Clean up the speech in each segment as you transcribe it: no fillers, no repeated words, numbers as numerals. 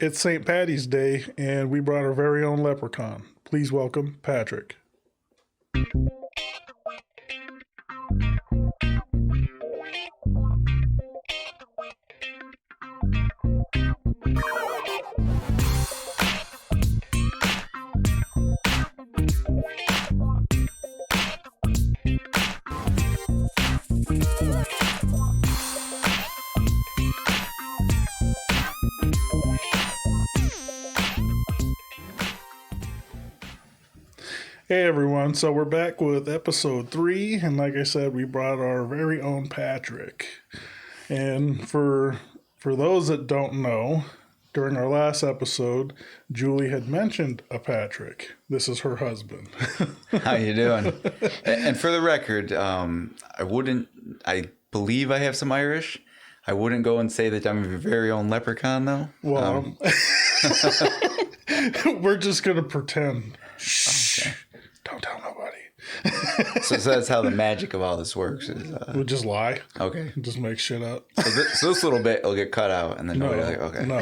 It's St. Patty's Day, and we brought our very own leprechaun. Please welcome Patrick. Hey everyone, so we're back with episode 3, and like I said, we brought our very own Patrick. And for those that don't know, during our last episode, Julie had mentioned a Patrick. This is her husband. How you doing? And for the record, I believe I have some Irish. I wouldn't go and say that I'm your very own leprechaun, though. Well, we're just going to pretend. Shh. Okay. Don't tell nobody. So that's how the magic of all this works. We'll just lie. Okay. Just make shit up. So this little bit will get cut out, and then nobody will okay. No.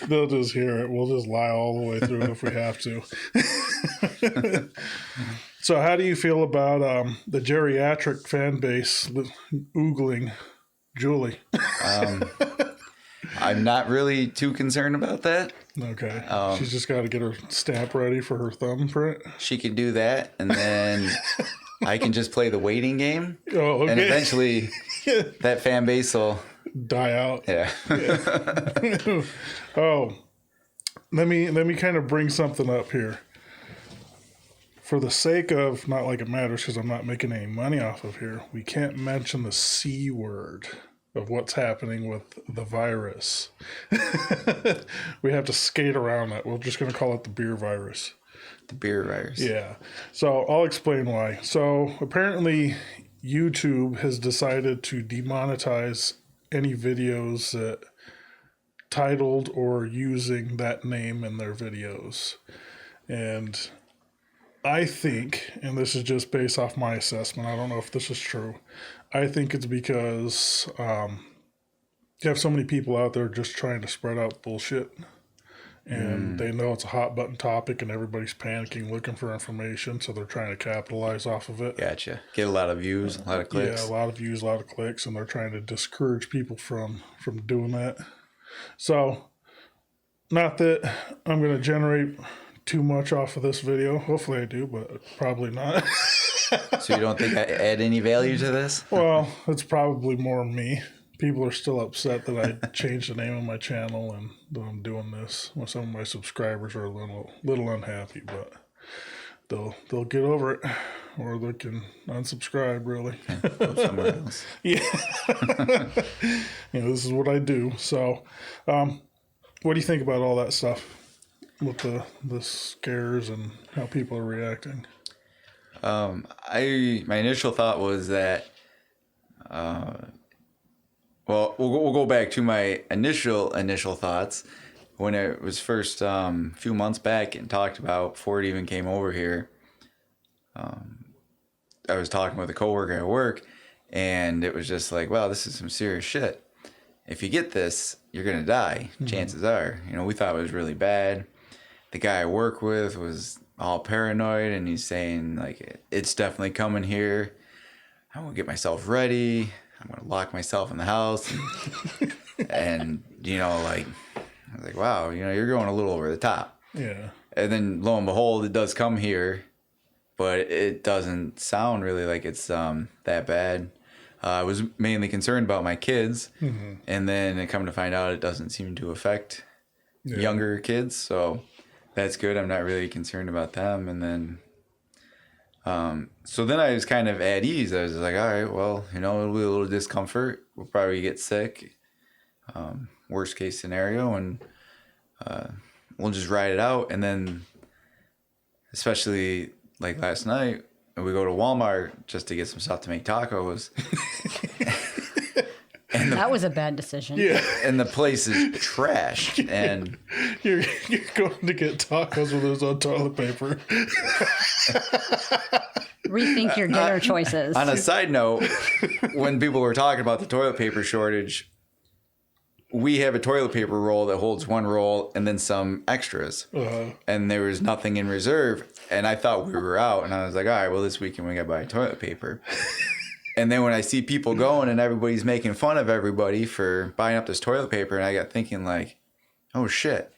They'll just hear it. We'll just lie all the way through if we have to. So how do you feel about the geriatric fan base oogling Julie? I'm not really too concerned about that. Okay. She's just got to get her stamp ready for her thumbprint. She can do that, and then I can just play the waiting game. Oh, okay. And eventually that fan base will die out. Yeah. Oh, let me kind of bring something up here. For the sake of, not like it matters because I'm not making any money off of here, we can't mention the C word of what's happening with the virus. We have to skate around that. We're just going to call it the beer virus. The beer virus. Yeah. So I'll explain why. So apparently YouTube has decided to demonetize any videos that titled or using that name in their videos. And I think, and this is just based off my assessment, I don't know if this is true, I think it's because you have so many people out there just trying to spread out bullshit. And they know it's a hot button topic and everybody's panicking looking for information, so they're trying to capitalize off of it. Gotcha. Get a lot of views, a lot of clicks. Yeah, a lot of views, a lot of clicks, and they're trying to discourage people from doing that. So, not that I'm going to generate too much off of this video. Hopefully I do, but probably not. So you don't think I add any value to this? Well, it's probably more me. People are still upset that I changed the name of my channel and that I'm doing this. Well, some of my subscribers are a little unhappy, but they'll get over it, or they can unsubscribe. Really, go somewhere else. Yeah, this is what I do. So, what do you think about all that stuff with the scares and how people are reacting? My initial thought was that. Well, we'll go back to my initial thoughts when it was first few months back and talked about before it even came over here. I was talking with a coworker at work, and it was just like, wow, this is some serious shit. If you get this, you're gonna die. Mm-hmm. Chances are. We thought it was really bad. The guy I work with was all paranoid, and he's saying like, it's definitely coming here. I'm gonna get myself ready. I'm going to lock myself in the house. And, I was like, wow, you're going a little over the top. Yeah. And then lo and behold, it does come here, but it doesn't sound really like it's that bad. I was mainly concerned about my kids. Mm-hmm. And then come to find out it doesn't seem to affect younger kids. So that's good. I'm not really concerned about them. And then... So then I was kind of at ease. I was like, all right, well, it'll be a little discomfort. We'll probably get sick. Worst case scenario. And we'll just ride it out. And then, especially like last night, we go to Walmart just to get some stuff to make tacos. And that was a bad decision. Yeah. And the place is trash. And you're going to get tacos when there's no toilet paper. Rethink your dinner choices. On a side note, when people were talking about the toilet paper shortage, we have a toilet paper roll that holds one roll and then some extras. And there was nothing in reserve. And I thought we were out. And I was like, all right, well, this weekend we got to buy toilet paper. And then when I see people going and everybody's making fun of everybody for buying up this toilet paper, and I got thinking like, oh, shit.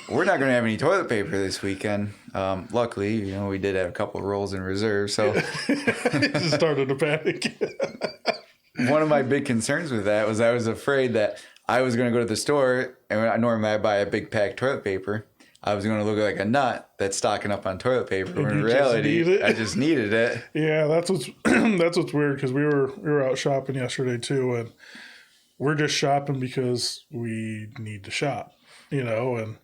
We're not going to have any toilet paper this weekend. Luckily, we did have a couple of rolls in reserve. So Just started to panic. one of my big concerns with that was I was afraid that I was going to go to the store, and normally I buy a big pack of toilet paper. I was going to look like a nut that's stocking up on toilet paper. When in reality, I just needed it. Yeah, that's what's that's what's weird, because we were out shopping yesterday too, and we're just shopping because we need to shop, and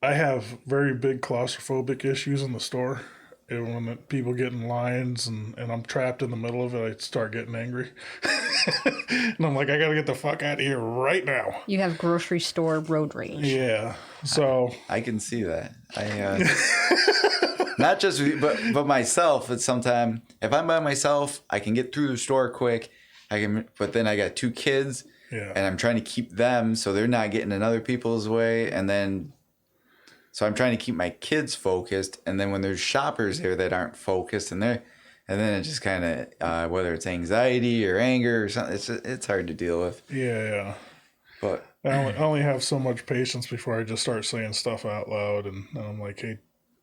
I have very big claustrophobic issues in the store. And when people get in lines and I'm trapped in the middle of it, I start getting angry. And I'm like, I got to get the fuck out of here right now. You have grocery store road rage. Yeah. So I can see that. Not just but myself. It's sometimes if I'm by myself, I can get through the store quick. But then I got 2 kids, and I'm trying to keep them so they're not getting in other people's way, and then. So I'm trying to keep my kids focused, and then when there's shoppers there that aren't focused, and then it just kind of whether it's anxiety or anger or something, it's hard to deal with. Yeah. But I only have so much patience before I just start saying stuff out loud, and I'm like, hey,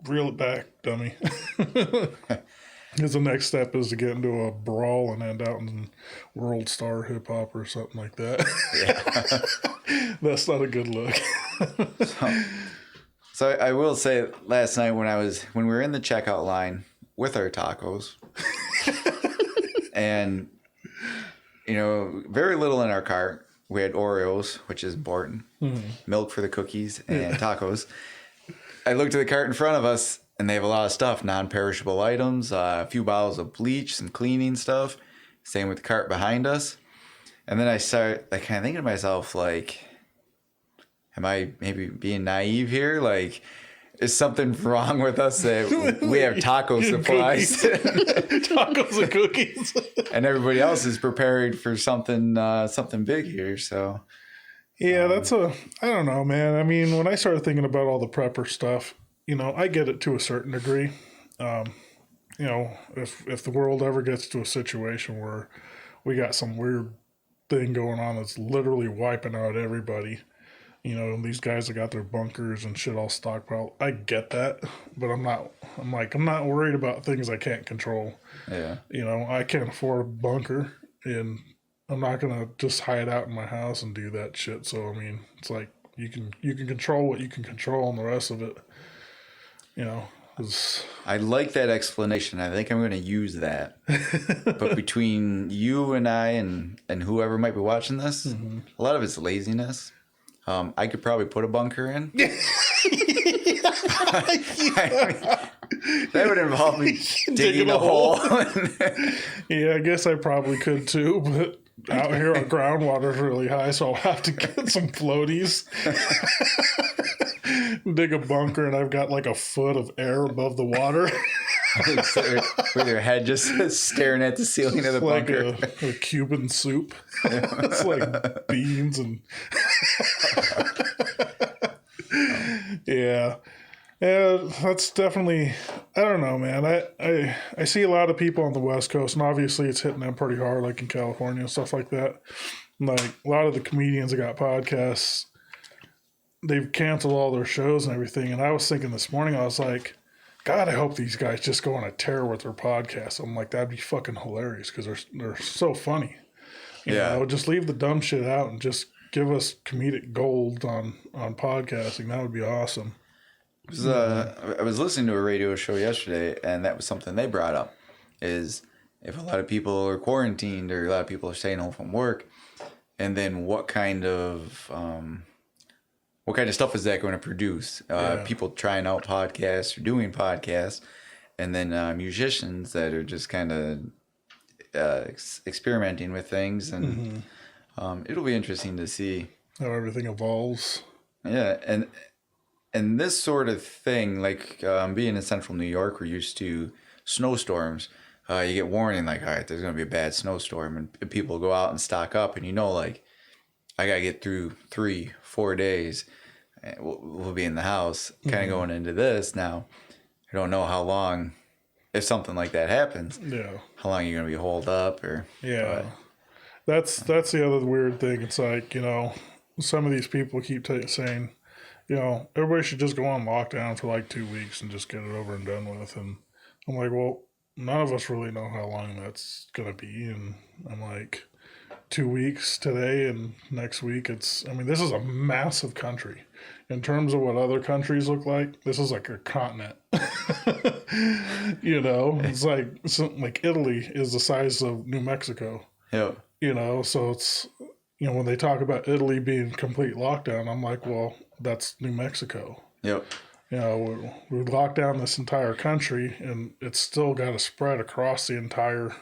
reel it back, dummy. Because the next step is to get into a brawl and end out in world star hip hop or something like that. Yeah. That's not a good look. So I will say, last night when we were in the checkout line with our tacos, and very little in our cart. We had Oreos, which is important, milk for the cookies, and tacos. I looked at the cart in front of us, and they have a lot of stuff, non-perishable items, a few bottles of bleach, some cleaning stuff. Same with the cart behind us. And then I start kind of thinking to myself, like, am I maybe being naive here? Like, is something wrong with us that we have taco supplies? Tacos and cookies. And everybody else is prepared for something big here. So, yeah, I don't know, man. I mean, when I started thinking about all the prepper stuff, I get it to a certain degree. If the world ever gets to a situation where we got some weird thing going on that's literally wiping out everybody, these guys have got their bunkers and shit all stockpiled. I get that, but I'm not worried about things I can't control. Yeah. I can't afford a bunker, and I'm not going to just hide out in my house and do that shit. So, I mean, it's like you can control what you can control, and the rest of it, I like that explanation. I think I'm going to use that. But between you and I and whoever might be watching this, a lot of it's laziness. I could probably put a bunker in. That would involve me digging a hole. Yeah, I guess I probably could too, but out here our groundwater's really high, so I'll have to get some floaties. Dig a bunker, and I've got like a foot of air above the water. With your head just staring at the ceiling of the bunker. Like a Cuban soup. It's like beans and... Yeah. Yeah, that's definitely... I don't know, man. I see a lot of people on the West Coast, and obviously it's hitting them pretty hard, like in California and stuff like that. Like, a lot of the comedians that got podcasts, they've canceled all their shows and everything. And I was thinking this morning, I was like, God, I hope these guys just go on a tear with their podcast. I'm like, that'd be fucking hilarious, because they're so funny. You know, just leave the dumb shit out and just give us comedic gold on podcasting. That would be awesome. I was listening to a radio show yesterday, and that was something they brought up, is if a lot of people are quarantined or a lot of people are staying home from work, and then what kind of stuff is that going to produce? People trying out podcasts or doing podcasts, and then musicians that are just kind of experimenting with things, and it'll be interesting to see how everything evolves. Yeah, and this sort of thing, like being in central New York, we're used to snowstorms. You get warning, like, all right, there's going to be a bad snowstorm, and people go out and stock up, and like, I got to get through 3-4 days. And we'll be in the house kind of going into this now. I don't know how long, if something like that happens, how long you're going to be holed up or. Yeah. That's the other weird thing. It's like, some of these people keep saying, everybody should just go on lockdown for like 2 weeks and just get it over and done with. And I'm like, well, none of us really know how long that's going to be. And I'm like, 2 weeks today and next week, this is a massive country. In terms of what other countries look like, this is like a continent. It's like Italy is the size of New Mexico. Yeah. So it's, when they talk about Italy being complete lockdown, I'm like, well, that's New Mexico. Yep. We locked down this entire country and it's still got to spread across the entire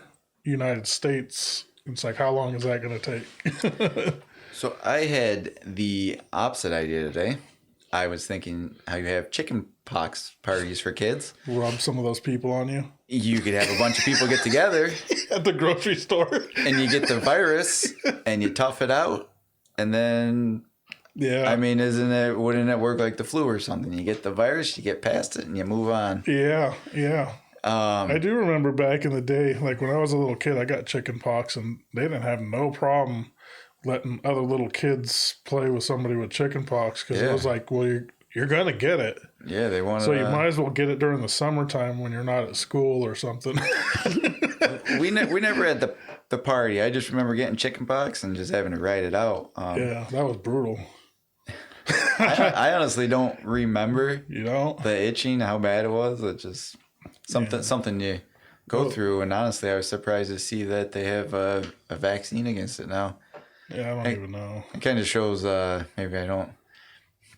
United States. It's like, how long is that going to take? So I had the opposite idea today. I was thinking how you have chicken pox parties for kids. Rub some of those people on you. You could have a bunch of people get together at the grocery store, and you get the virus, and you tough it out, and then wouldn't it work like the flu or something? You get the virus, you get past it, and you move on. Yeah. I do remember back in the day, like when I was a little kid, I got chicken pox, and they didn't have no problem letting other little kids play with somebody with chicken pox because it was like, well, you're gonna get it. Yeah, they want. So you might as well get it during the summertime when you're not at school or something. we never had the party. I just remember getting chicken pox and just having to ride it out. That was brutal. I honestly don't remember. The itching, how bad it was. It's just something you go through. And honestly, I was surprised to see that they have a vaccine against it now. Yeah, I don't even know. It kind of shows maybe I don't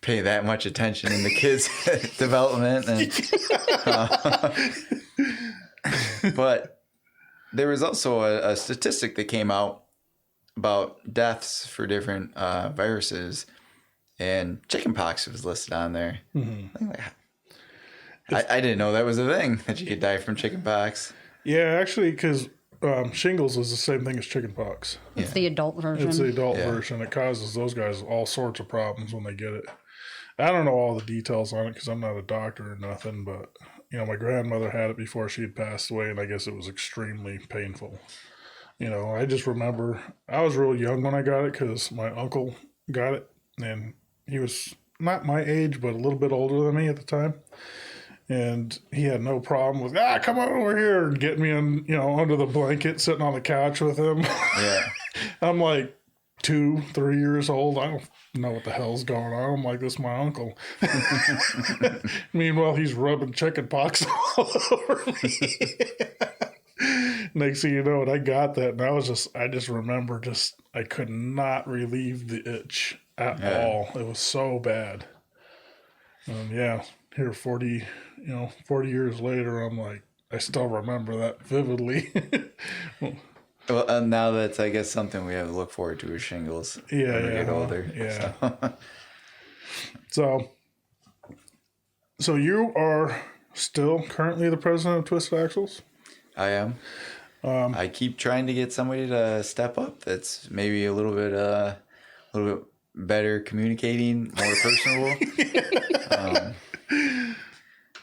pay that much attention in the kids' development. But there was also a statistic that came out about deaths for different viruses, and chickenpox was listed on there. Mm-hmm. I didn't know that was a thing, that you could die from chickenpox. Yeah, actually, because shingles is the same thing as chickenpox. It's the adult version. It's the adult version. It causes those guys all sorts of problems when they get it. I don't know all the details on it because I'm not a doctor or nothing, but my grandmother had it before she had passed away, and I guess it was extremely painful. I just remember I was real young when I got it because my uncle got it, and he was not my age, but a little bit older than me at the time. And he had no problem with, come on over here and get me in, under the blanket, sitting on the couch with him. Yeah. I'm like 2-3 years old. I don't know what the hell's going on. I'm like, this is my uncle. Meanwhile, he's rubbing chicken pox all over me. Next thing you know, I got that. And I just remember I could not relieve the itch at all. It was so bad. Here 40 years later, I'm like, I still remember that vividly. Well, now that's, I guess, something we have to look forward to is shingles when we get older. Yeah. So you are still currently the president of Twisted Axles? I am. I keep trying to get somebody to step up that's maybe a little bit better communicating, more personable.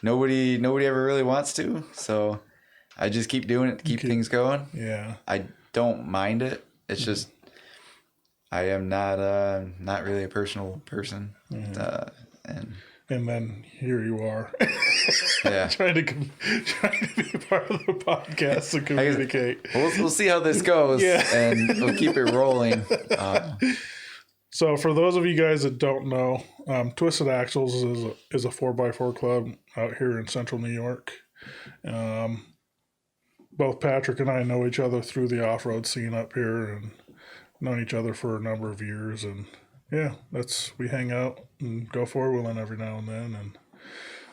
Nobody ever really wants to, so I just keep doing it to keep things going. Yeah. I don't mind it. It's just I am not really a personal person. And then here you are. Yeah. trying to be part of the podcast and communicate. We'll see how this goes, and we'll keep it rolling. So for those of you guys that don't know, Twisted Axles is a 4x4 club out here in central New York. Both Patrick and I know each other through the off-road scene up here and known each other for a number of years. And we hang out and go four-wheeling every now and then. And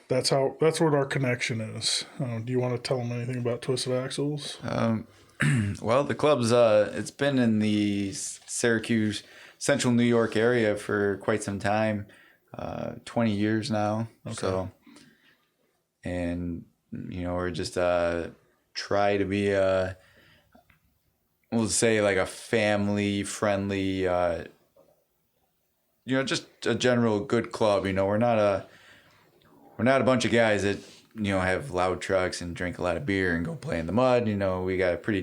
that's what our connection is. Do you want to tell them anything about Twisted Axles? Well, the club's it's been in the Syracuse, central New York area for quite some time, 20 years now. Okay. So, and we're just try to be we'll say like a family friendly just a general good club. We're not a bunch of guys that have loud trucks and drink a lot of beer and go play in the mud. We got a pretty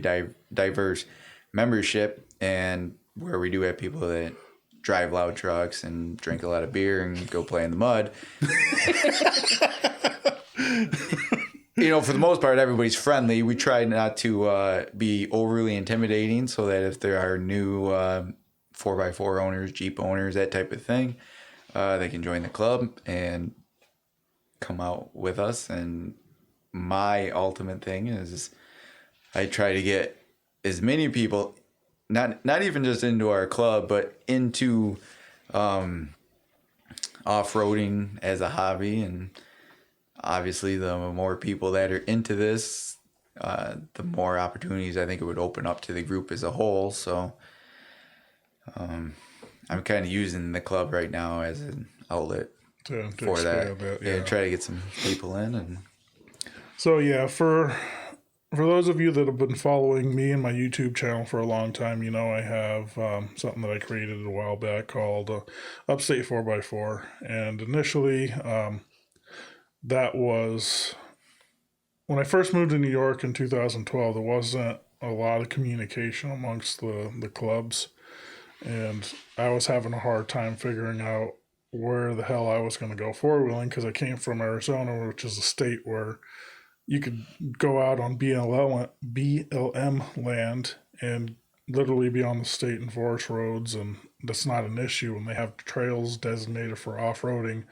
diverse membership, and where we do have people that drive loud trucks and drink a lot of beer and go play in the mud. For the most part, everybody's friendly. We try not to be overly intimidating, so that if there are new 4x4 owners, Jeep owners, that type of thing, they can join the club and come out with us. And my ultimate thing is I try to get as many people, not even just into our club, but into off-roading as a hobby. And obviously, the more people that are into this, the more opportunities I think it would open up to the group as a whole. So I'm kind of using the club right now as an outlet to for that. Yeah, Try to get some people in. And so yeah, for those of you that have been following me and my YouTube channel for a long time, I have something that I created a while back called Upstate 4x4. And initially, that was when I first moved to New York in 2012. There wasn't a lot of communication amongst the clubs, and I was having a hard time figuring out where the hell I was going to go four-wheeling, because I came from Arizona, which is a state where you could go out on BLM land and literally be on the state and forest roads, and that's not an issue. And they have trails designated for off-roading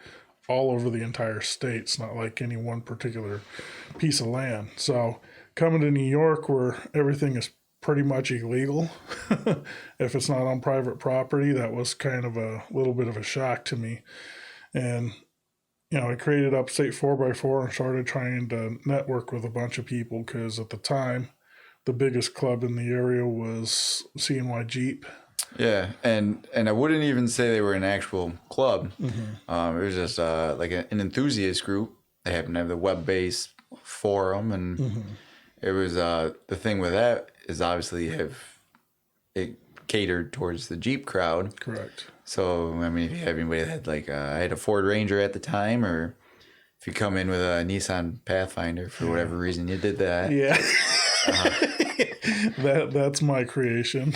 all over the entire state. It's not like any one particular piece of land. So coming to New York, where everything is pretty much illegal, if it's not on private property, that was kind of a little bit of a shock to me. And I created Upstate 4x4 and started trying to network with a bunch of people, because at the time, the biggest club in the area was CNY Jeep. yeah, and I wouldn't even say they were an actual club. Mm-hmm. It was just like an enthusiast group. They happened to have the web-based forum, and mm-hmm. It was the thing with that is obviously it catered towards the Jeep crowd. Correct. So, I mean, if you have anybody that had I had a Ford Ranger at the time, or if you come in with a Nissan Pathfinder for whatever reason, you did that. Yeah. That's my creation.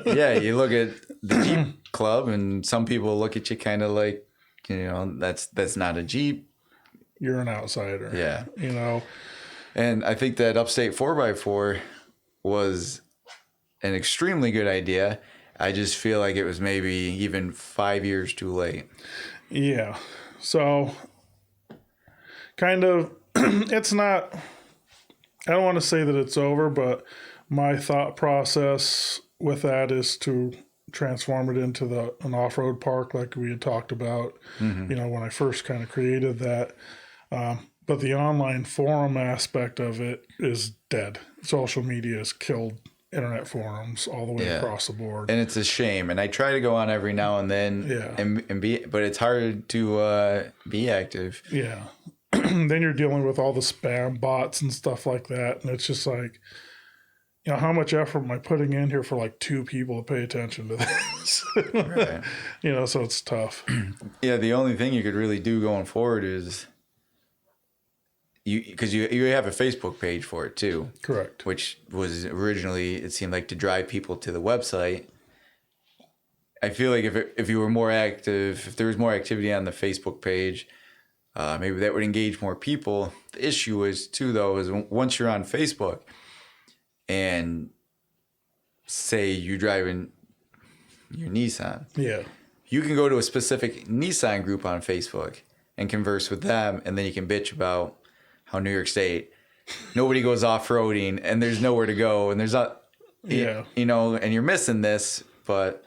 Yeah, you look at the Jeep club, and some people look at you kind of like, that's not a Jeep. You're an outsider. Yeah. And I think that Upstate 4x4 was an extremely good idea. I just feel like it was maybe even 5 years too late. Yeah. So, kind of, it's not, I don't want to say that it's over, but my thought process with that is to transform it into an off-road park like we had talked about, mm-hmm. When I first kind of created that. But the online forum aspect of it is dead. Social media has killed internet forums all the way across the board. And it's a shame. And I try to go on every now and then and be, but it's hard to be active. Yeah. Then you're dealing with all the spam bots and stuff like that. And it's just like, how much effort am I putting in here for like two people to pay attention to this? Right. So it's tough. Yeah. The only thing you could really do going forward is because you have a Facebook page for it too. Correct. Which was originally, it seemed like, to drive people to the website. I feel like if you were more active, if there was more activity on the Facebook page, maybe that would engage more people. The issue is too, though, is once you're on Facebook and say you're driving your Nissan, you can go to a specific Nissan group on Facebook and converse with them, and then you can bitch about how New York State, nobody goes off-roading, and there's nowhere to go, and there's not, and you're missing this, but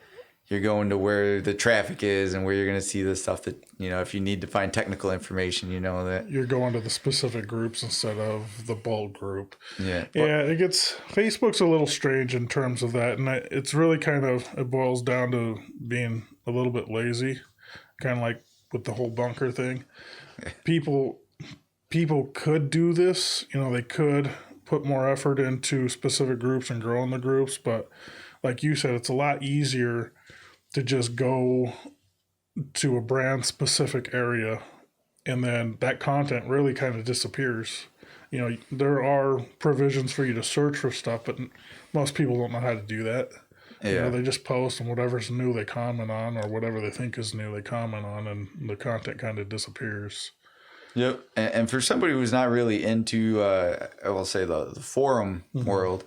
you're going to where the traffic is and where you're going to see the stuff that, if you need to find technical information, that you're going to the specific groups instead of the bulk group. Yeah. Facebook's a little strange in terms of that. And it's really it boils down to being a little bit lazy, kind of like with the whole bunker thing. People could do this, they could put more effort into specific groups and grow in the groups. But like you said, it's a lot easier to just go to a brand specific area, and then that content really kind of disappears. You know, there are provisions for you to search for stuff, but most people don't know how to do that. Yeah. You know, they just post, and whatever's new they comment on, or whatever they think is new they comment on, and the content kind of disappears. Yep. And for somebody who's not really into, I will say the forum world,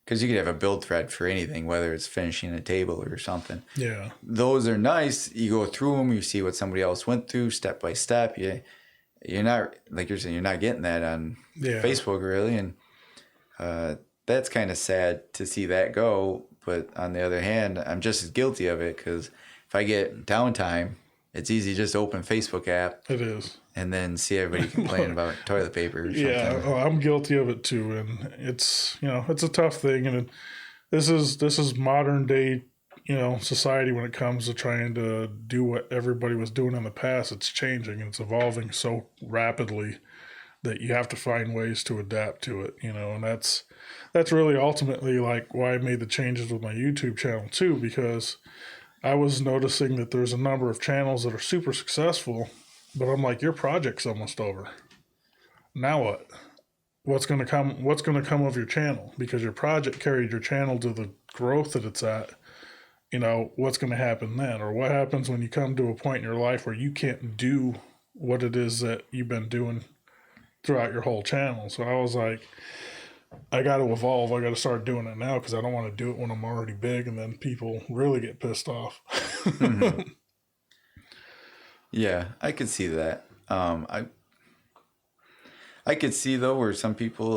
because you could have a build thread for anything, whether it's finishing a table or something. Yeah. Those are nice. You go through them, you see what somebody else went through step by step. You're not, like you're saying, you're not getting that on Facebook really. And that's kind of sad to see that go. But on the other hand, I'm just as guilty of it, because if I get downtime, it's easy to just open Facebook app. It is. And then see everybody complaining about toilet paper or something. Yeah, I'm guilty of it too, and it's, you know, it's a tough thing, and this is modern day, you know, society when it comes to trying to do what everybody was doing in the past. It's changing and it's evolving so rapidly that you have to find ways to adapt to it, you know, and that's really ultimately like why I made the changes with my YouTube channel too, because I was noticing that there's a number of channels that are super successful. But I'm like, your project's almost over. Now what? What's gonna come of your channel? Because your project carried your channel to the growth that it's at. You know, what's gonna happen then? Or what happens when you come to a point in your life where you can't do what it is that you've been doing throughout your whole channel? So I was like, I got to evolve. I got to start doing it now, because I don't want to do it when I'm already big and then people really get pissed off. Yeah, I could see that. I could see though where some people,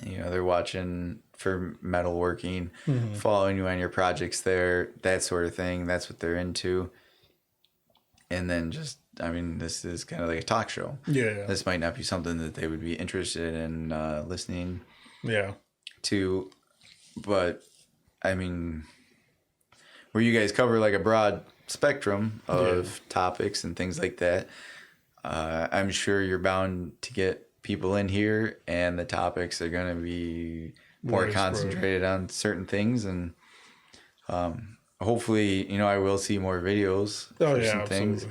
you know, they're watching for metalworking, following you on your projects there, that sort of thing. That's what they're into. And then just, I mean, this is kind of like a talk show. Yeah. This might not be something that they would be interested in listening to. But, I mean, where you guys cover like a broad spectrum of topics and things like that, I'm sure you're bound to get people in here, and the topics are going to be more concentrated on certain things, and hopefully, you know, I will see more videos for some things.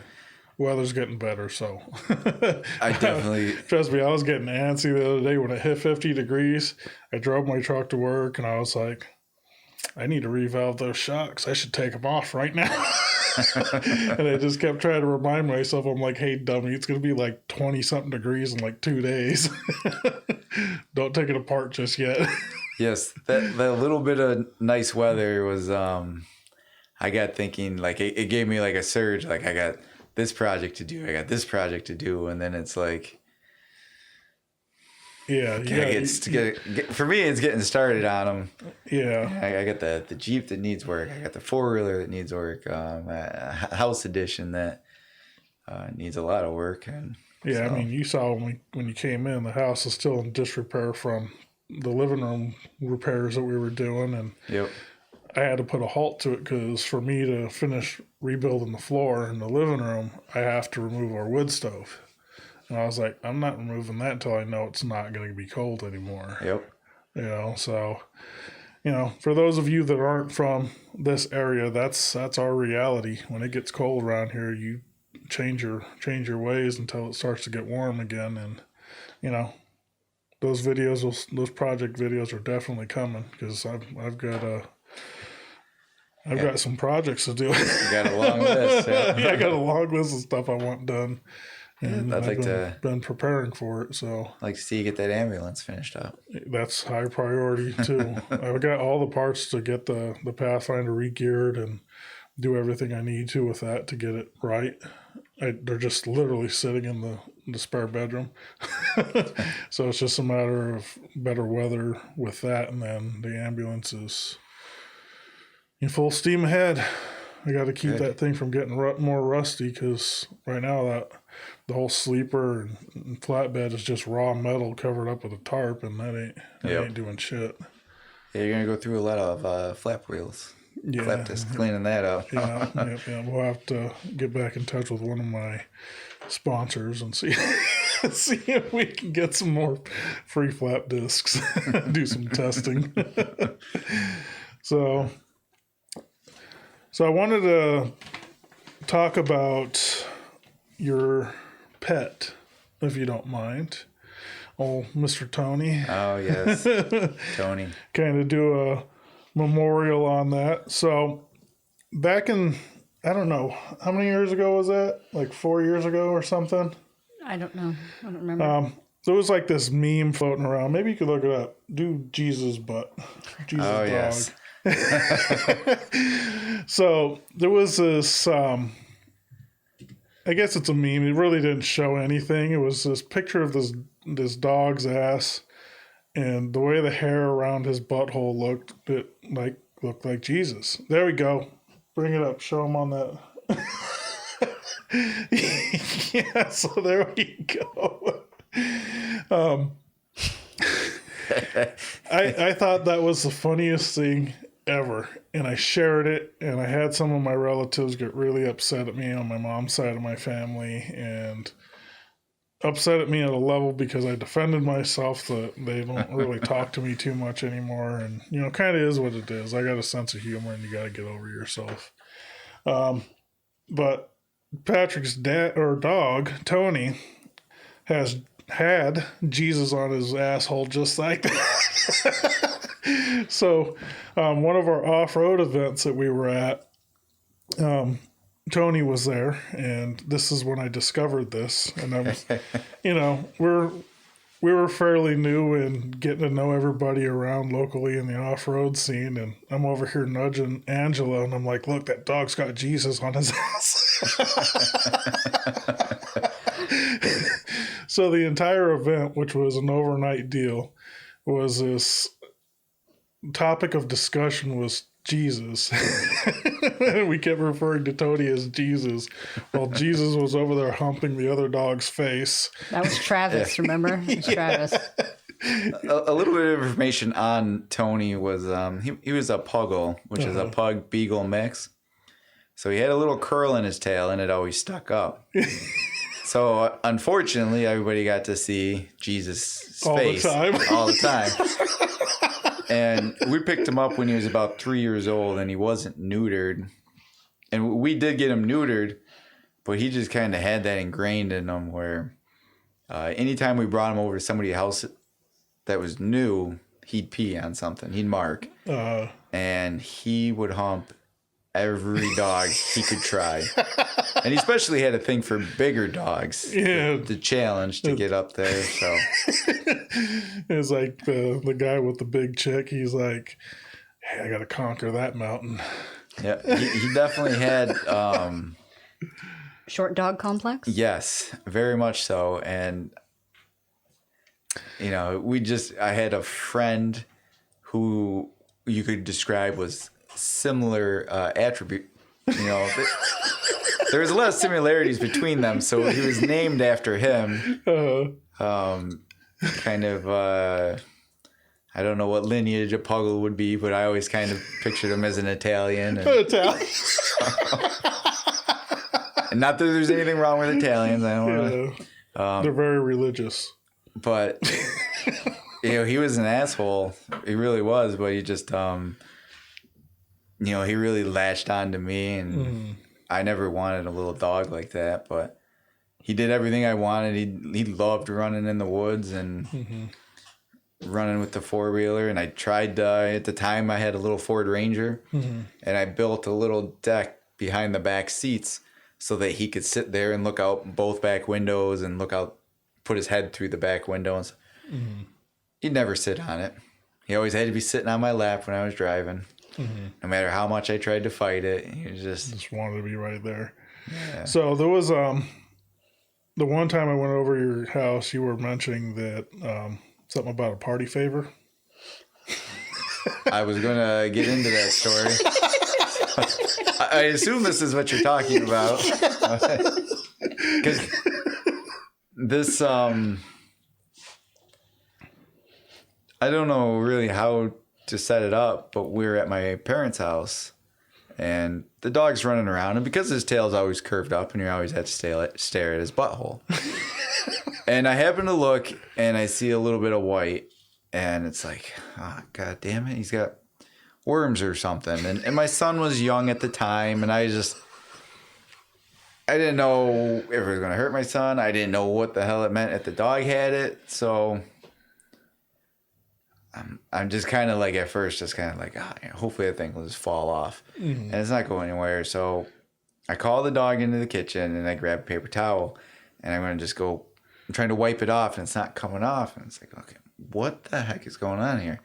Weather's getting better, so I definitely trust me. I was getting antsy the other day when it hit 50 degrees. I drove my truck to work, and I was like, I need to revalve those shocks. I should take them off right now. And I just kept trying to remind myself, I'm like, hey, dummy, it's going to be like 20-something degrees in like 2 days. Don't take it apart just yet. Yes, that little bit of nice weather was, I got thinking, like, it gave me like a surge. Like, I got this project to do. I got this project to do. And then it's like, for me, it's getting started on them. Yeah. I got the Jeep that needs work. I got the 4-wheeler that needs work. A house edition that needs a lot of work. And yeah, so. I mean, you saw when you came in, the house is still in disrepair from the living room repairs that we were doing. And I had to put a halt to it, because for me to finish rebuilding the floor in the living room, I have to remove our wood stove. And I was like, I'm not removing that until I know it's not going to be cold anymore. Yep. You know, so, you know, for those of you that aren't from this area, that's our reality. When it gets cold around here, you change your ways until it starts to get warm again. And, you know, those project videos are definitely coming, because I've got some projects to do. You got a long list. Yeah, I got a long list of stuff I want done. And I've been preparing for it, so I'd like to see you get that ambulance finished up. That's high priority too. I've got all the parts to get the Pathfinder re-geared and do everything I need to with that to get it right. They're just literally sitting in the spare bedroom. So it's just a matter of better weather with that, and then the ambulance is in full steam ahead. I got to keep that thing from getting more rusty, because right now the whole sleeper and flatbed is just raw metal covered up with a tarp, and that ain't doing shit. Yeah, you're gonna go through a lot of flap wheels. Yeah, flap disc, cleaning that up. yeah. We'll have to get back in touch with one of my sponsors and see if we can get some more free flap discs. Do some testing. So I wanted to talk about your pet, if you don't mind. Oh, Mr. Tony. Oh, yes. Tony. Kind of do a memorial on that. So back in, I don't know, how many years ago was that? Like 4 years ago or something? I don't know. I don't remember. There was like this meme floating around. Maybe you could look it up. Do Jesus butt. Jesus Oh, dog. yes. So there was this, I guess it's a meme. It really didn't show anything. It was this picture of this dog's ass, and the way the hair around his butthole looked, it looked like Jesus. There we go. Bring it up. Show him on that. Yeah, so there we go. I thought that was the funniest thing ever, and I shared it, and I had some of my relatives get really upset at me on my mom's side of my family, and upset at me at a level because I defended myself that they don't really talk to me too much anymore, and kind of is what it is. I got a sense of humor, and you got to get over yourself. But Patrick's dog Tony had Jesus on his asshole just like that. So one of our off-road events that we were at, Tony was there, and this is when I discovered this. And I was, we were fairly new and getting to know everybody around locally in the off-road scene, and I'm over here nudging Angela, and I'm like, look, that dog's got Jesus on his ass. So the entire event, which was an overnight deal, was this topic of discussion was Jesus. We kept referring to Tony as Jesus, while Jesus was over there humping the other dog's face. That was Travis, remember? It was Travis. A little bit of information on Tony was he was a puggle, which is a pug beagle mix. So he had a little curl in his tail, and it always stuck up. So unfortunately, everybody got to see Jesus' face all the time. And we picked him up when he was about 3 years old, and he wasn't neutered. And we did get him neutered, but he just kind of had that ingrained in him where anytime we brought him over to somebody's house that was new, he'd pee on something. He'd mark. And he would hump every dog he could try. And he especially had a thing for bigger dogs. Yeah. The challenge to get up there. So it's like the guy with the big chick. He's like, hey, I got to conquer that mountain. Yeah, he definitely had... Short dog complex? Yes, very much so. And, I had a friend who you could describe was similar attribute. There was a lot of similarities between them, so he was named after him. I don't know what lineage a puggle would be, but I always kind of pictured him as an Italian. Italian. And not that there's anything wrong with Italians. I don't want to. They're very religious. But he was an asshole. He really was. But he just, he really latched on to me, and I never wanted a little dog like that. But he did everything I wanted. He loved running in the woods and running with the four-wheeler. And I tried at the time I had a little Ford Ranger, and I built a little deck behind the back seats so that he could sit there and look out both back windows and put his head through the back windows. He'd never sit on it. He always had to be sitting on my lap when I was driving. No matter how much I tried to fight it, he just wanted to be right there. Yeah. So there was the one time I went over your house, you were mentioning that something about a party favor. I was going to get into that story. I assume this is what you're talking about. Because this, I don't know really how to set it up, but we're at my parents' house, and the dog's running around, and because his tail's always curved up, and you always have to stare at his butthole. And I happen to look, and I see a little bit of white, and it's like, oh, God damn it, he's got worms or something. And my son was young at the time, and I I didn't know if it was going to hurt my son. I didn't know what the hell it meant if the dog had it. So I'm just kind of like, at first, just kind of like, hopefully the thing will just fall off. And it's not going anywhere. So I call the dog into the kitchen and I grab a paper towel and I'm going to just go, I'm trying to wipe it off and it's not coming off. And it's like, okay, what the heck is going on here?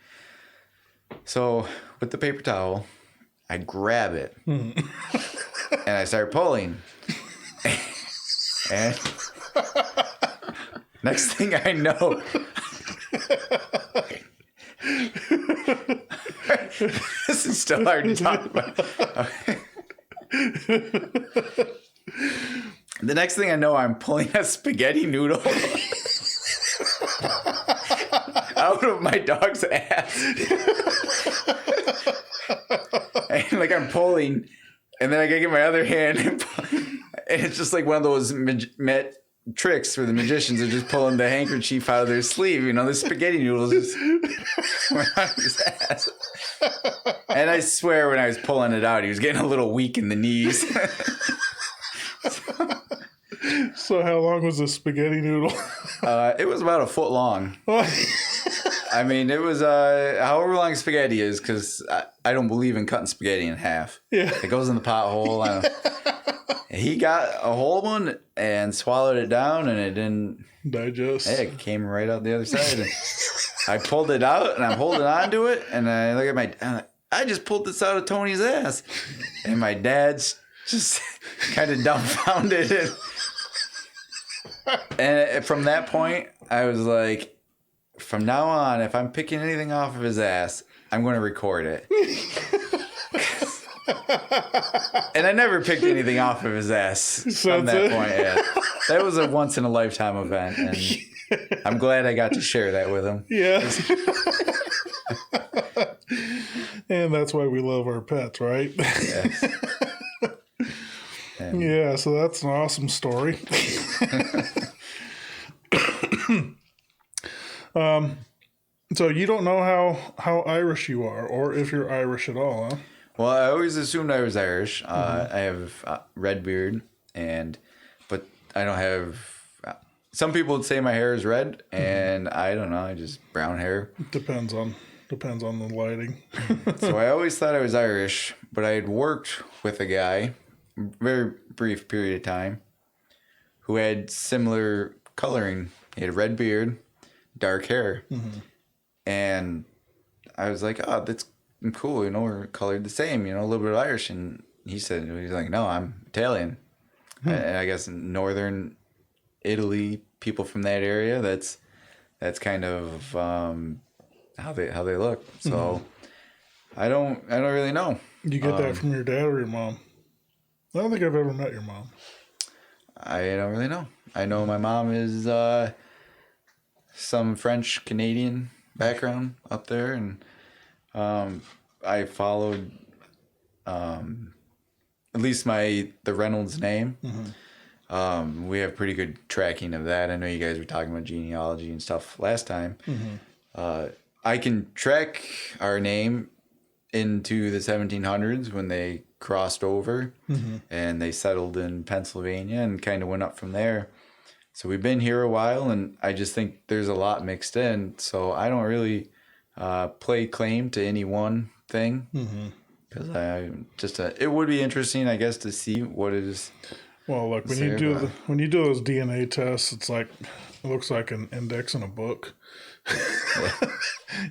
So with the paper towel, I grab it and I start pulling. And next thing I know, this is still hard to talk about. The next thing I know, I'm pulling a spaghetti noodle out of my dog's ass. And like I'm pulling, and then I gotta get my other hand, and it's just like one of those tricks where the magicians are just pulling the handkerchief out of their sleeve. You know, the spaghetti noodles just went out of his ass. And I swear when I was pulling it out, he was getting a little weak in the knees. So how long was the spaghetti noodle? It was about a foot long. I mean, it was however long spaghetti is, because I don't believe in cutting spaghetti in half. Yeah. It goes in the pothole. He got a whole one and swallowed it down, and it didn't digest. Hey, it came right out the other side. And I pulled it out, and I'm holding on to it, and I look at I just pulled this out of Tony's ass. And my dad's just kind of dumbfounded. And from that point, I was like, from now on, if I'm picking anything off of his ass, I'm going to record it. And I never picked anything off of his ass from that point. Yeah. That was a once in a lifetime event, and I'm glad I got to share that with him. Yeah. And that's why we love our pets, right? Yes. Yeah, so that's an awesome story. So you don't know how Irish you are, or if you're Irish at all, huh? Well, I always assumed I was Irish. I have red beard, but I don't have. Some people would say my hair is red, and I don't know. I just brown hair. Depends on the lighting. So I always thought I was Irish, but I had worked with a guy, very brief period of time, who had similar coloring. He had a red beard, dark hair, and I was like, "Oh, that's cool. You know, we're colored the same. You know, a little bit of Irish." And he's like, "No, I'm Italian." And I guess in northern Italy, people from that area, that's kind of how they look. So I don't really know. You get that from your dad or your mom? I don't think I've ever met your mom. I don't really know. I know my mom is some French Canadian background up there, and I followed at least the Reynolds name. We have pretty good tracking of that. I know you guys were talking about genealogy and stuff last time. I can track our name into the 1700s when they crossed over and they settled in Pennsylvania and kind of went up from there. So we've been here a while, and I just think there's a lot mixed in. So I don't really play claim to any one thing, because it would be interesting, I guess, to see what it is. Well, look, when you do those DNA tests, it's like it looks like an index in a book.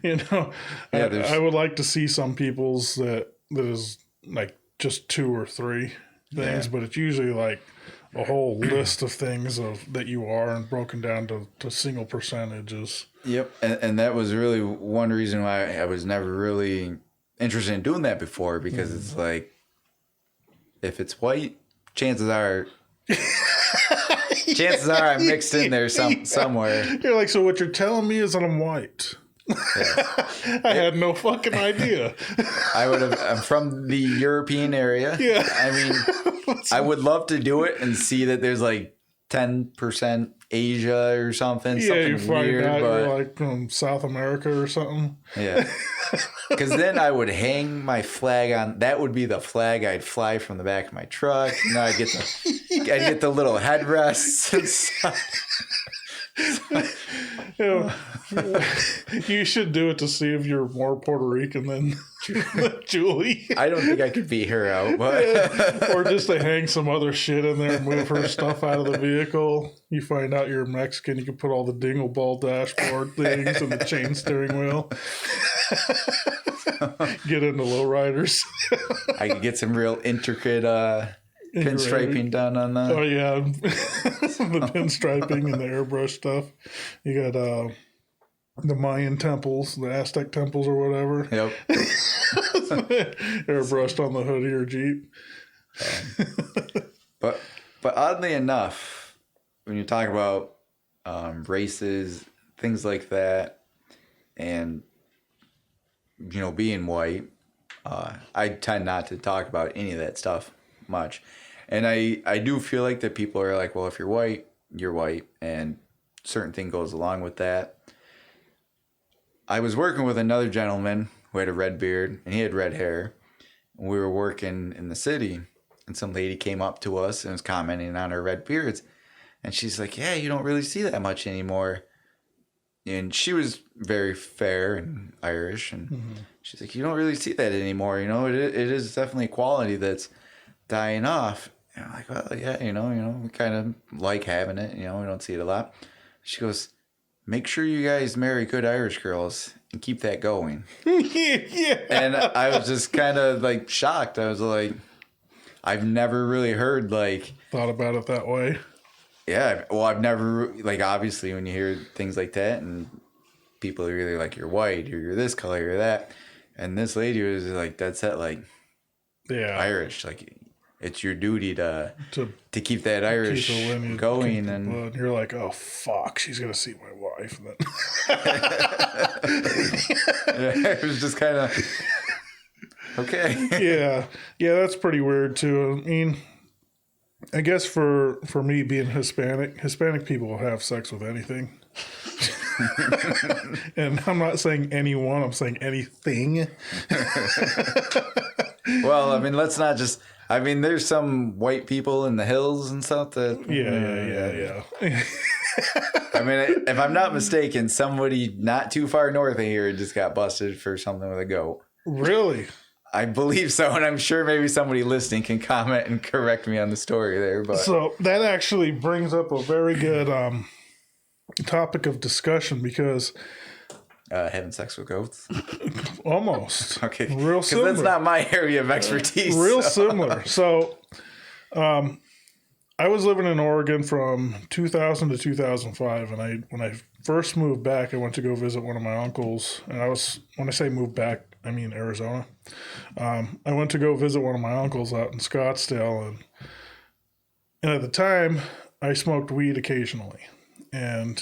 You know, I would like to see some people's that is like just 2 or 3 things, but it's usually like a whole list of things that you are, and broken down to single percentages. Yep, and that was really one reason why I was never really interested in doing that before, because it's like, if it's white, chances are I'm mixed in there somewhere. You're like, so what you're telling me is that I'm white. Yeah. I had no fucking idea. I'm from the European area. Yeah. I mean, I would love to do it and see that there's like 10% Asia or something. Yeah, Something you find weird, out but you're like from South America or something. yeah. Because then I would hang my flag on. That would be the flag I'd fly from the back of my truck. And I'd get the little headrests and stuff. You know, you should do it to see if you're more Puerto Rican than Julie. I don't think I could beat her out, but Or just to hang some other shit in there and move her stuff out of the vehicle. You find out you're Mexican, you can put all the dingle ball dashboard things and the chain steering wheel. Get into lowriders. I could get some real intricate pinstriping done on that. Oh yeah, the pinstriping and the airbrush stuff. You got the Mayan temples, the Aztec temples, or whatever. Yep. Airbrushed on the hood of your Jeep. But oddly enough, when you talk about races, things like that, and being white, I tend not to talk about any of that stuff much. And I do feel like that people are like, well, if you're white, you're white, and certain thing goes along with that. I was working with another gentleman who had a red beard, and he had red hair. We were working in the city, and some lady came up to us and was commenting on our red beards. And she's like, yeah, you don't really see that much anymore. And she was very fair and Irish. And she's like, you don't really see that anymore. It is definitely a quality that's dying off. And I'm like, well, yeah, we kind of like having it. We don't see it a lot. She goes, make sure you guys marry good Irish girls and keep that going. Yeah. And I was just kind of like shocked. I was like, I've never really heard thought about it that way. Yeah, well, I've never obviously when you hear things like that and people are either like you're white or you're this color or that, and this lady was like that's that Yeah, Irish, it's your duty to keep that Irish going, and you're like, oh fuck, she's gonna see my wife. And then yeah, it was just kind of okay. yeah, that's pretty weird too. I mean, I guess for me being Hispanic people will have sex with anything. And I'm not saying anyone, I'm saying anything. Well, I mean, let's not just. I mean, there's some white people in the hills and stuff that. Yeah. I mean, if I'm not mistaken, somebody not too far north of here just got busted for something with a goat. Really? I believe so, and I'm sure maybe somebody listening can comment and correct me on the story there. But so that actually brings up a very good topic of discussion because having sex with goats. Almost. Okay. Real similar. That's not my area of expertise. Real similar. So, I was living in Oregon from 2000 to 2005, and when I first moved back, I went to go visit one of my uncles, and when I say moved back, I mean Arizona. I went to go visit one of my uncles out in Scottsdale, and at the time, I smoked weed occasionally, and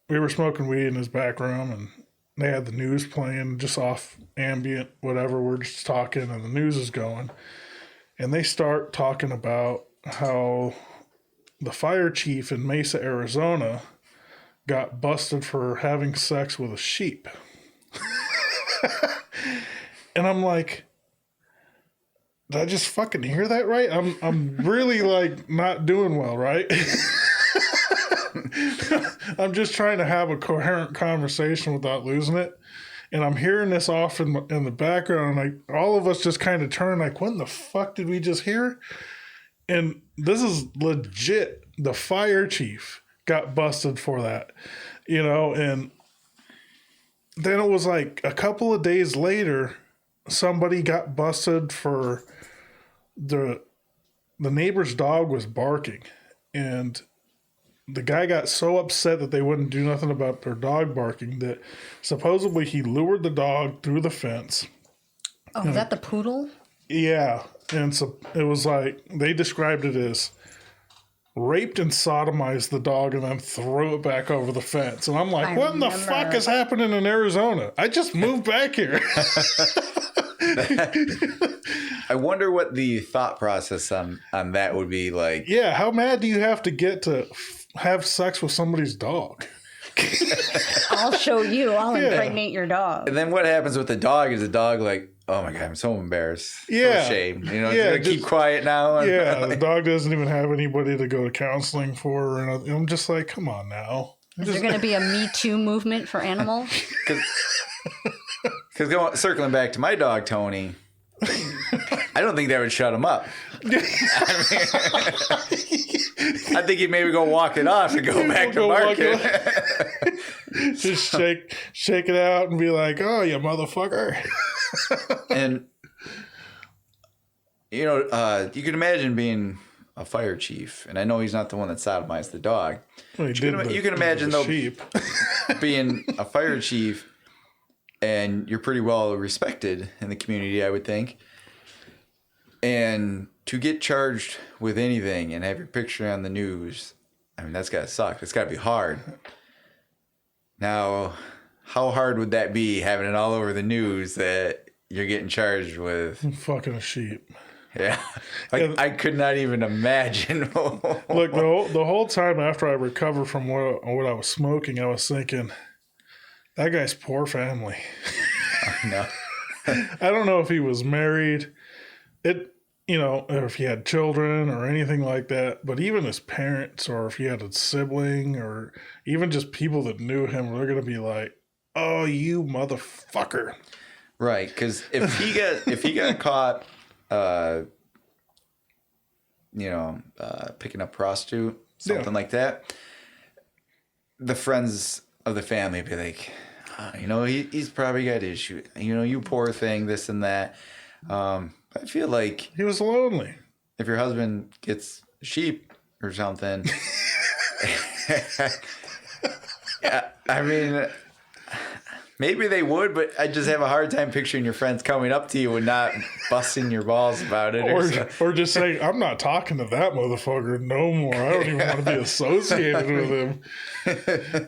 we were smoking weed in his back room, and they had the news playing just off ambient, whatever. We're just talking and the news is going. And they start talking about how the fire chief in Mesa, Arizona got busted for having sex with a sheep. And I'm like, did I just fucking hear that right? I'm really not doing well, right? I'm just trying to have a coherent conversation without losing it. And I'm hearing this off in the background. All of us just kind of turn what in the fuck did we just hear? And this is legit. The fire chief got busted for that, and then it was a couple of days later, somebody got busted for the neighbor's dog was barking, and the guy got so upset that they wouldn't do nothing about their dog barking that supposedly he lured the dog through the fence. Oh, is that the poodle? Yeah. And so it was they described it as raped and sodomized the dog and then threw it back over the fence. And I'm like, what in the fuck is happening in Arizona? I just moved back here. I wonder what the thought process on that would be like. Yeah, how mad do you have to get to have sex with somebody's dog? I'll show you. I'll impregnate your dog. And then what happens with the dog is the dog like, oh my God, I'm so embarrassed. Yeah. So ashamed. You know, Yeah, it's gonna keep quiet now. Yeah, the dog doesn't even have anybody to go to counseling for. And I'm just like, come on now. Is there going to be a Me Too movement for animals? Because circling back to my dog, Tony, I don't think that would shut him up. I think he'd maybe go walk it off and go back to market. Just shake it out and be like, oh, you motherfucker. And, you know, you can imagine being a fire chief, and I know he's not the one that sodomized the dog. Well, you can imagine, though, sheep. being a fire chief, and you're pretty well respected in the community, I would think. And to get charged with anything and have your picture on the news, I mean, that's got to suck. It's got to be hard. Now, how hard would that be, having it all over the news that you're getting charged with Fucking a sheep. Yeah. Like, I could not even imagine. Look, the whole time after I recovered from what I was smoking, I was thinking, that guy's poor family. No. I don't know if he was married, or if he had children or anything like that, but even his parents, or if he had a sibling, or even just people that knew him, they're going to be like, oh, you motherfucker. Right, because if he got caught, picking up prostitute, something like that, the friends of the family would be like, he's probably got issues. You poor thing, this and that. I feel like he was lonely. If your husband gets sheep or something, yeah, I mean, maybe they would, but I just have a hard time picturing your friends coming up to you and not busting your balls about it. Or just saying, I'm not talking to that motherfucker no more. I don't even want to be associated with him.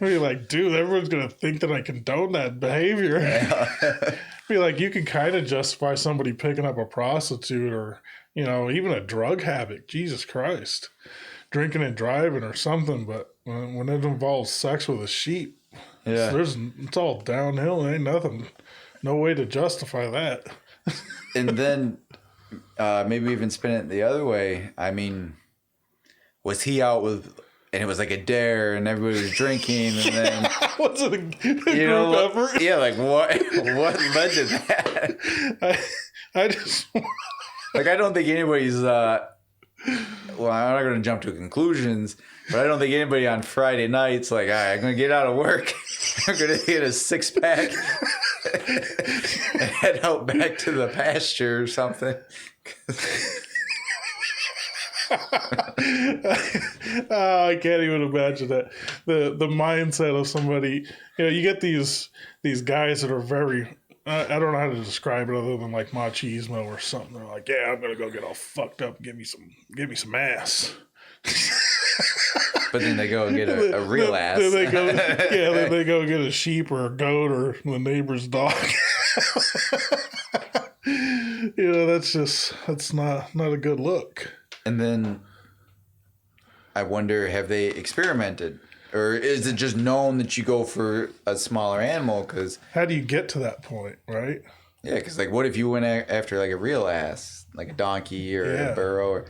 Be like, dude, everyone's going to think that I condone that behavior. Yeah. Be like, you can kind of justify somebody picking up a prostitute or, even a drug habit. Jesus Christ. Drinking and driving or something. But when it involves sex with a sheep, yeah, it's all downhill. Ain't nothing. No way to justify that. And then maybe even spin it the other way. I mean, was he out with... And it was like a dare, and everybody was drinking, and then was it a group effort? Yeah, like what led to that? I just like, I don't think anybody's. Well, I'm not going to jump to conclusions, but I don't think anybody on Friday nights like, all right, I'm going to get out of work, I'm going to get a 6-pack, and head out back to the pasture or something. I can't even imagine that. The mindset of somebody, you get these guys that are very, I don't know how to describe it other than like machismo or something. They're like, yeah, I'm gonna go get all fucked up and give me some ass. But then they go and get a real ass. Then they go get a sheep or a goat or the neighbor's dog. That's not a good look. And then I wonder, have they experimented? Or is it just known that you go for a smaller animal? Cause, how do you get to that point, right? Yeah, because like, what if you went after like a real ass, like a donkey or a burro?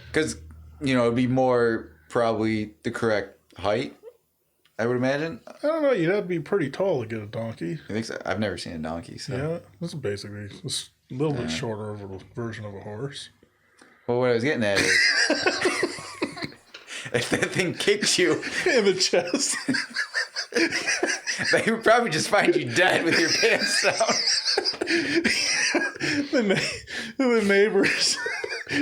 Because, it'd be more probably the correct height, I would imagine. I don't know. You'd have to be pretty tall to get a donkey. You think so? I've never seen a donkey. So. Yeah, this is basically just a little bit shorter of a version of a horse. Well, what I was getting at is, if that thing kicked you in the chest, they would probably just find you dead with your pants down. The neighbors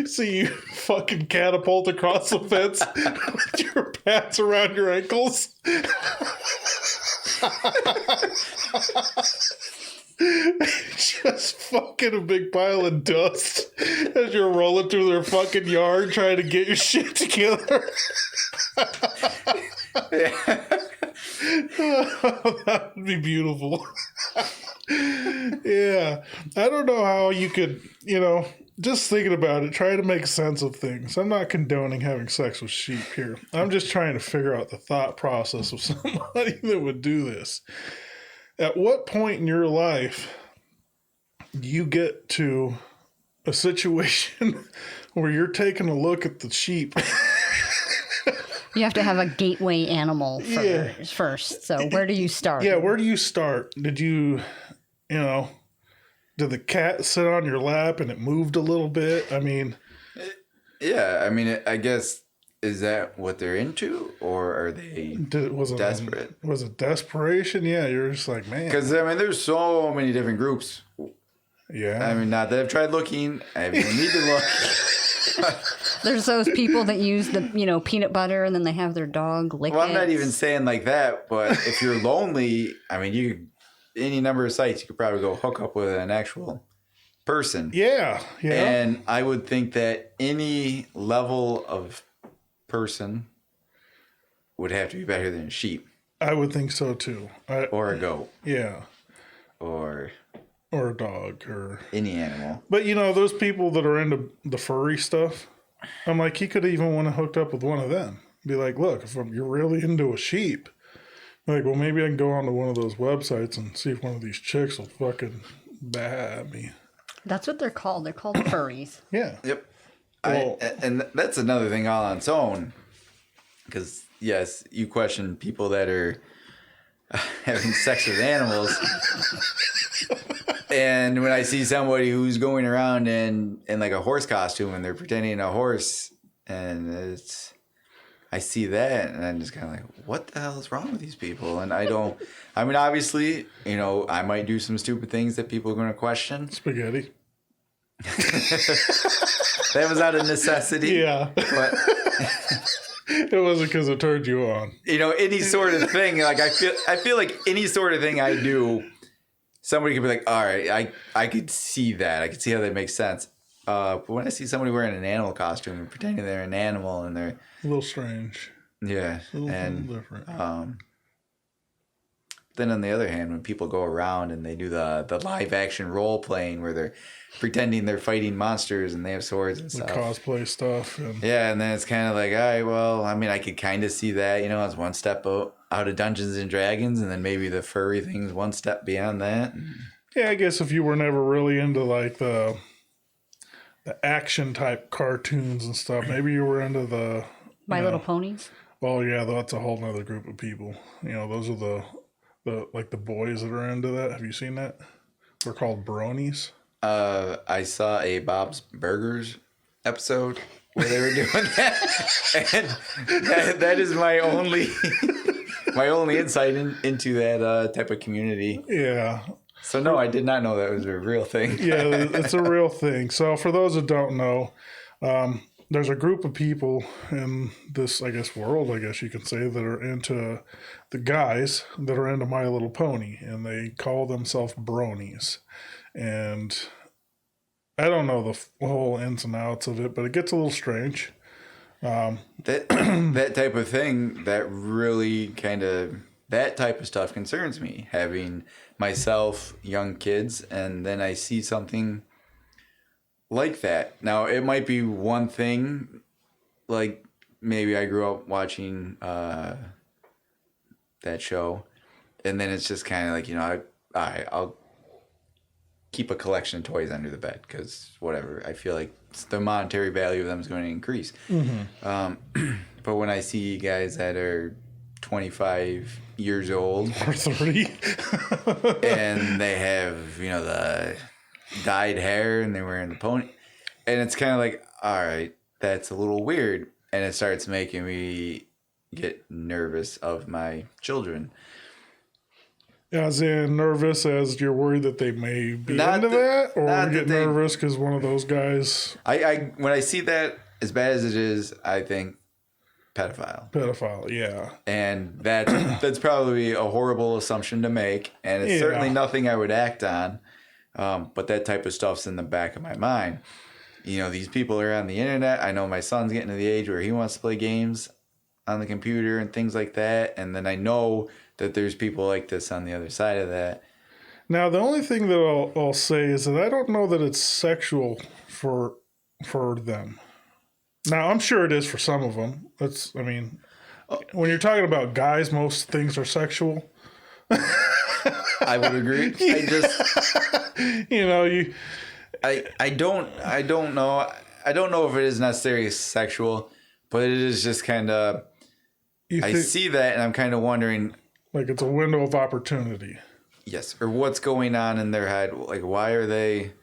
see you fucking catapult across the fence with your pants around your ankles. Just fucking a big pile of dust as you're rolling through their fucking yard trying to get your shit together. That would be beautiful. Yeah. I don't know how you could, just thinking about it, try to make sense of things. I'm not condoning having sex with sheep here. I'm just trying to figure out the thought process of somebody that would do this. At what point in your life you get to a situation where you're taking a look at the sheep? You have to have a gateway animal first. So where do you start? Yeah, where do you start? Did you did the cat sit on your lap and it moved a little bit? I mean... Yeah, I mean, I guess, is that what they're into? Or are they desperate? Was it desperation? Yeah, you're just like, man. Because, I mean, there's so many different groups. Yeah. I mean, not that I've tried looking. I don't need to look. There's those people that use the, peanut butter and then they have their dog lick Well, I'm it. not even saying like that, but if you're lonely, I mean, any number of sites, you could probably go hook up with an actual person. Yeah. And I would think that any level of person would have to be better than a sheep. I would think so too. Or a goat. Yeah. Or a dog or any animal. But those people that are into the furry stuff, I'm like, he could even want to hook up with one of them. Be like, look, if you're really into a sheep, like, well, maybe I can go onto one of those websites and see if one of these chicks will fucking bat at me. That's what they're called. They're called furries. Yeah. Yep. Well, and that's another thing all on its own. Because, yes, you question people that are having sex with animals. And when I see somebody who's going around in like a horse costume and they're pretending a horse, and I see that and I'm just kind of like, what the hell is wrong with these people? And I mean, obviously, I might do some stupid things that people are going to question. Spaghetti. That was out of necessity. Yeah. But it wasn't because it turned you on. Any sort of thing, like I feel like any sort of thing I do, somebody could be like, all right, I could see that. I could see how that makes sense. But when I see somebody wearing an animal costume and pretending they're an animal and they're... A little strange. Yeah. A little different. Then on the other hand, when people go around and they do the live action role playing where they're pretending they're fighting monsters and they have swords and The stuff. cosplay stuff. Yeah, and then it's kind of like, all right, well, I mean, I could kind of see that, it's one step out of Dungeons and Dragons, and then maybe the furry thing's one step beyond that. Yeah, I guess if you were never really into like the action type cartoons and stuff, maybe you were into the My Little Ponies. Well, yeah, that's a whole nother group of people. Those are the like the boys that are into that. Have you seen that? They're called bronies. I saw a Bob's Burgers episode where they were doing that, and that is my only insight into that type of community. Yeah. So no, I did not know that was a real thing. Yeah, it's a real thing. So for those that don't know, there's a group of people in this, I guess, world, I guess you can say, that are into the guys that are into My Little Pony, and they call themselves bronies. And I don't know the whole ins and outs of it, but it gets a little strange. That type of thing, that type of stuff concerns me. Having myself, young kids, and then I see something like that. Now, it might be one thing, like maybe I grew up watching that show, and then it's just kind of like, I'll keep a collection of toys under the bed because whatever. I feel like the monetary value of them is going to increase. Mm-hmm. But when I see guys that are 25 years old or 30 and they have, the dyed hair and they're wearing the pony, and it's kind of like, all right, that's a little weird, and it starts making me get nervous of my children. As in nervous, as you're worried that they may be into that, or get nervous because one of those guys. I when I see that, as bad as it is, I think pedophile, yeah. And that's probably a horrible assumption to make, and it's certainly nothing I would act on. But that type of stuff's in the back of my mind. These people are on the internet. I know my son's getting to the age where he wants to play games on the computer and things like that, and then I know that there's people like this on the other side of that. Now, the only thing that I'll say is that I don't know that it's sexual for them. Now, I'm sure it is for some of them. I mean, when you're talking about guys, most things are sexual. I would agree. I just, You know, I don't know. I don't know if it is necessarily sexual, but it is just kind of, I see that and I'm kind of wondering. Like it's a window of opportunity. Yes. Or what's going on in their head. Like, why are they,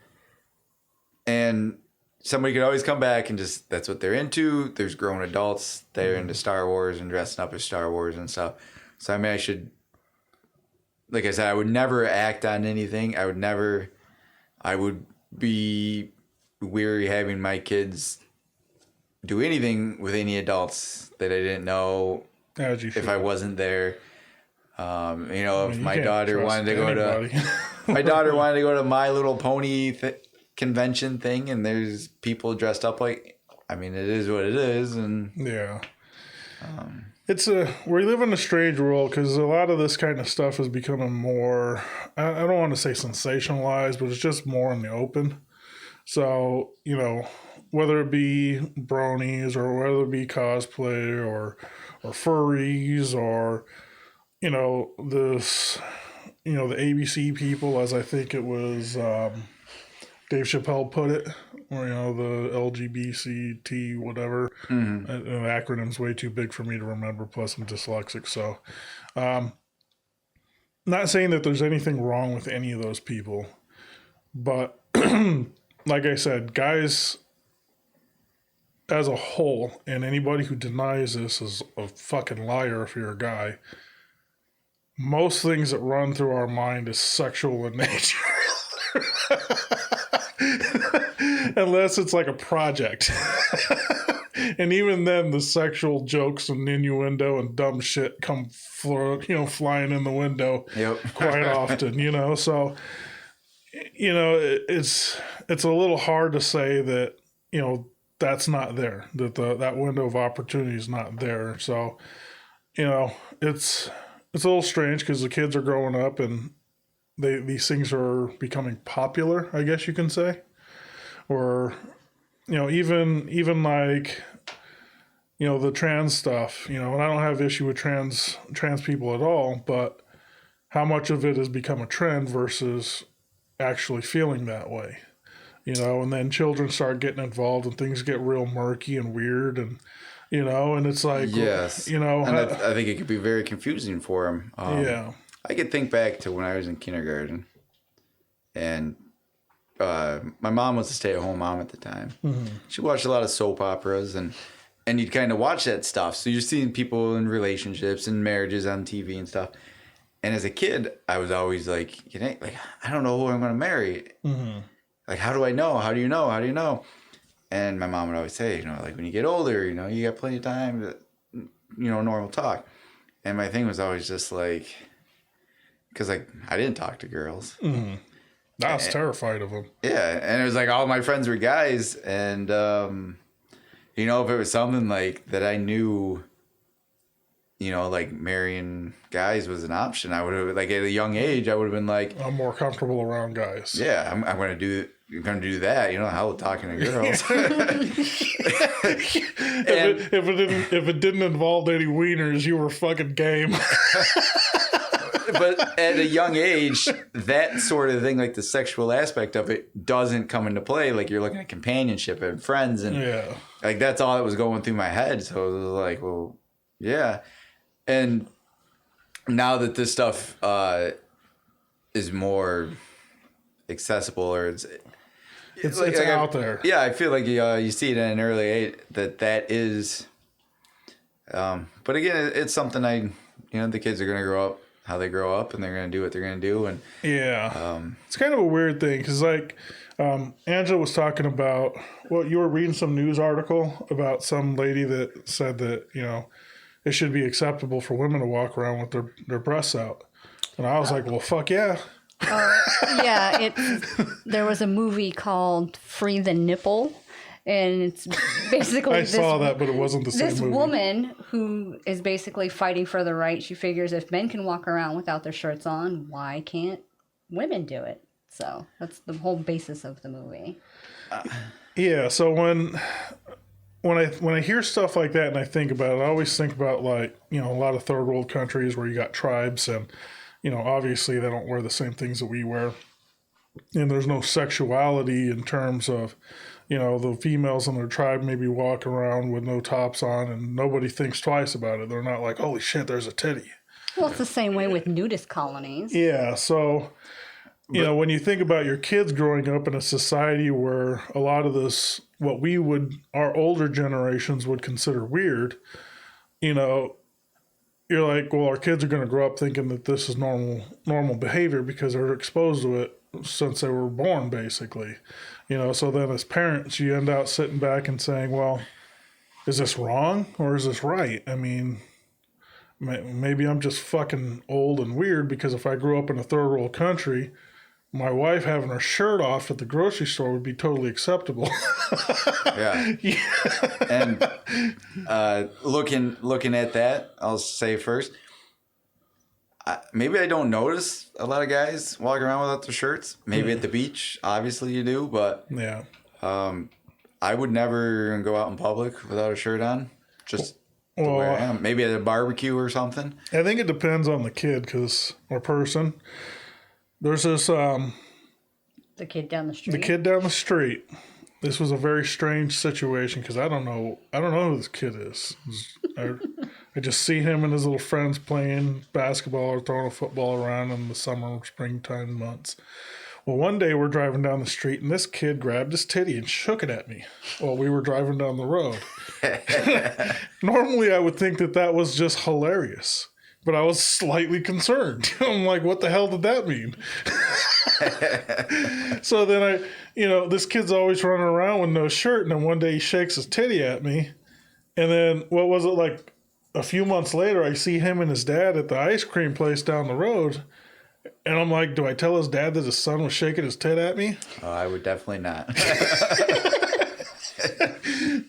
and somebody could always come back and just, that's what they're into. There's grown adults. They're into Star Wars and dressing up as Star Wars and stuff. So, I mean, like I said, I would never act on anything. I would be weary having my kids do anything with any adults that I didn't know if I wasn't there. If my daughter wanted to go to My Little Pony convention thing, and there's people dressed up like, I mean, it is what it is, and yeah, we live in a strange world because a lot of this kind of stuff is becoming more. I don't want to say sensationalized, but it's just more in the open. So whether it be bronies or whether it be cosplay or furries or the ABC people, as I think it was Dave Chappelle put it, or the LGBT whatever. Mm-hmm. An acronym's way too big for me to remember. Plus, I'm dyslexic, so not saying that there's anything wrong with any of those people, but like I said, guys as a whole, and anybody who denies this is a fucking liar if you're a guy. Most things that run through our mind is sexual in nature. Unless it's like a project. And even then, the sexual jokes and innuendo and dumb shit come flying in the window quite often, So, it's a little hard to say that, that's not there, that that window of opportunity is not there. So, it's a little strange because the kids are growing up and these things are becoming popular, I guess you can say. Or, even like, the trans stuff, and I don't have issue with trans people at all, but how much of it has become a trend versus actually feeling that way, and then children start getting involved and things get real murky and weird and, and it's like, yes, and I think it could be very confusing for them. I could think back to when I was in kindergarten, and my mom was a stay-at-home mom at the time. Mm-hmm. She watched a lot of soap operas, and you'd kind of watch that stuff. So you're seeing people in relationships and marriages on TV and stuff. And as a kid, I was always like, I don't know who I'm going to marry. Mm-hmm. Like, how do I know? How do you know? How do you know? And my mom would always say, like when you get older, you got plenty of time to, normal talk. And my thing was always just like, because like I didn't talk to girls. Mm-hmm. I was terrified of them. Yeah, and it was like all my friends were guys, and if it was something like that I knew, like marrying guys was an option, I would have, like at a young age, I would have been like, I'm more comfortable around guys. Yeah, I'm going to do that. Hell with talking to girls. if it didn't involve any wieners, you were fucking game. But at a young age, that sort of thing, like the sexual aspect of it, doesn't come into play. Like you're looking at companionship and friends, and like that's all that was going through my head. So it was like, well, yeah. And now that this stuff is more accessible, or it's out there. Yeah, I feel like you see it at an early age that is. But again, it's something the kids are going to grow up how they grow up, and they're going to do what they're going to do. And it's kind of a weird thing because like Angela was talking about, you were reading some news article about some lady that said that it should be acceptable for women to walk around with their breasts out, and I was like, well, fuck yeah. There was a movie called Free the Nipple, And it's basically I saw that, but it wasn't the same this movie. woman who is basically fighting for the right. She figures if men can walk around without their shirts on, why can't women do it? So that's the whole basis of the movie. Yeah, so when I hear stuff like that and I think about it, I always think about, like, you know, a lot of third world countries where you got tribes and, you know, obviously they don't wear the same things that we wear. And there's no sexuality in terms of, you know, the females in their tribe maybe walk around with no tops on and nobody thinks twice about it. They're not like, holy shit, there's a titty. Well, it's the same way with nudist colonies. Yeah, so, you know, when you think about your kids growing up in a society where a lot of this, what our older generations would consider weird, you know, you're like, well, our kids are going to grow up thinking that this is normal behavior because they're exposed to it since they were born, basically. You know, so then as parents, you end up sitting back and saying, well, is this wrong or is this right? I mean, maybe I'm just fucking old and weird because if I grew up in a third world country, my wife having her shirt off at the grocery store would be totally acceptable. Yeah. And looking at that, I'll say first, maybe I don't notice a lot of guys walking around without their shirts. Maybe at the beach, obviously you do, but Yeah. I would never go out in public without a shirt on. Just the way I am. Maybe at a barbecue or something. I think it depends on the kid or person. There's this The kid down the street. the kid down the street. This was a very strange situation because I don't know who this kid is. I just see him and his little friends playing basketball or throwing a football around in the summer, springtime months. Well, one day we're driving down the street and this kid grabbed his titty and shook it at me while we were driving down the road. Normally I would think that was just hilarious, but I was slightly concerned. I'm like, what the hell did that mean? So then this kid's always running around with no shirt, and then one day he shakes his titty at me, and then what was it, like a few months later, I see him and his dad at the ice cream place down the road, and I'm like, do I tell his dad that his son was shaking his tit at me? Oh, I would definitely not.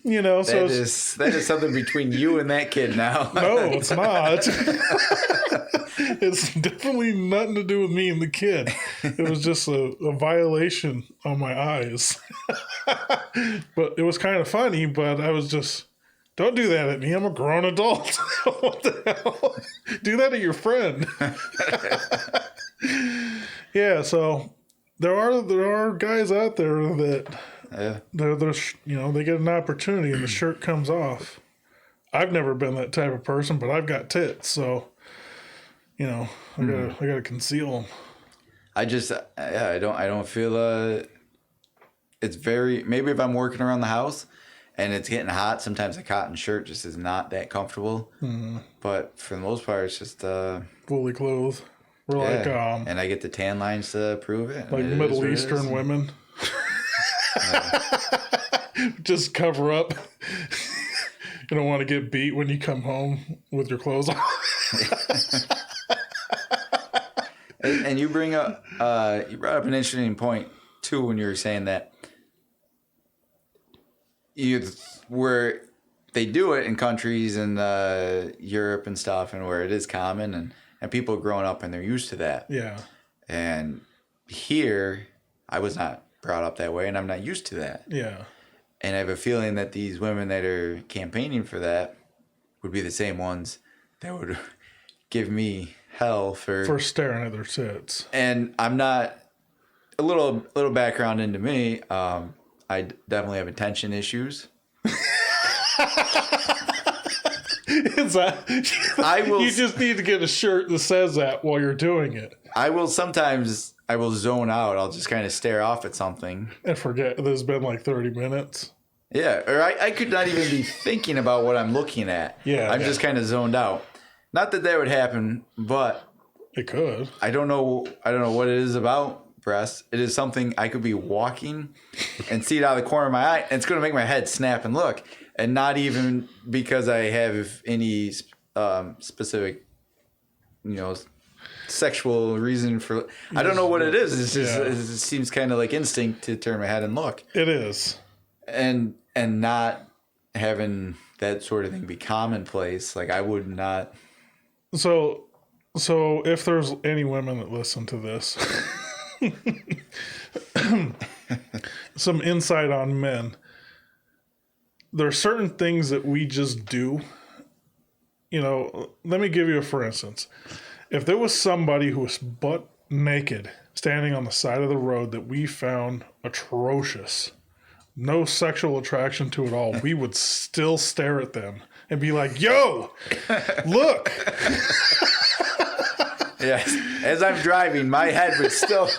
You know, that is something between you and that kid now. No, it's not. It's definitely nothing to do with me and the kid. It was just a violation on my eyes. But it was kind of funny, but I was just, don't do that at me. I'm a grown adult. What the hell? Do that at your friend. Yeah, so there are guys out there that they get an opportunity and the shirt comes off. I've never been that type of person, but I've got tits, so I gotta conceal them. I don't feel it's very, maybe if I'm working around the house and it's getting hot, sometimes a cotton shirt just is not that comfortable. Mm-hmm. But for the most part, it's just fully clothed. We're like and I get the tan lines to prove it. Like Middle Eastern women. Just cover up. You don't want to get beat when you come home with your clothes on. And you brought up an interesting point too when you were saying that where they do it in countries in Europe and stuff, and where it is common, and people are growing up and they're used to that. Yeah. And here, I was not brought up that way, and I'm not used to that. Yeah. And I have a feeling that these women that are campaigning for that would be the same ones that would give me hell for staring at their tits. And I'm not, a little background into me. I definitely have attention issues. Is that, you just need to get a shirt that says that while you're doing it. I will zone out. I'll just kind of stare off at something and forget there's been like 30 minutes. Yeah, or I could not even be thinking about what I'm looking at. Yeah, I'm just kind of zoned out. Not that would happen, but it could. I don't know what it is about breasts. It is something I could be walking and see it out of the corner of my eye, and it's going to make my head snap and look. And not even because I have any specific, sexual reason for. I don't know what it is. It's just it seems kind of like instinct to turn my head and look. It is. And and not having that sort of thing be commonplace, like I would not. So if there's any women that listen to this, some insight on men. There are certain things that we just do. You know, let me give you a for instance. If there was somebody who was butt naked standing on the side of the road that we found atrocious, no sexual attraction to at all, we would still stare at them and be like, yo, look. Yes. As I'm driving, my head would still.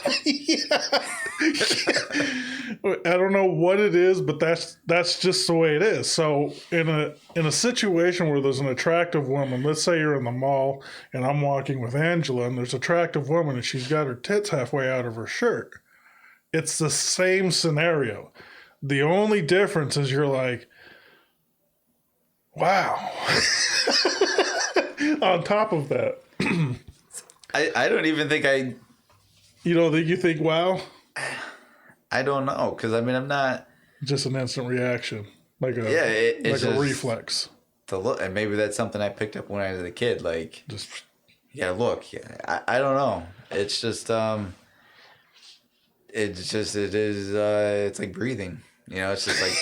I don't know what it is, but that's just the way it is. So in a situation where there's an attractive woman, let's say you're in the mall and I'm walking with Angela and there's an attractive woman and she's got her tits halfway out of her shirt. It's the same scenario. The only difference is you're like, wow. On top of that. I don't even think I. You know that you think, wow? I don't know, because I mean, I'm not. Just an instant reaction. Like a, it's like a just reflex. The look, and maybe that's something I picked up when I was a kid. Like, Just. yeah, look. Yeah, I don't know. It's just it's like breathing. You know, it's just like.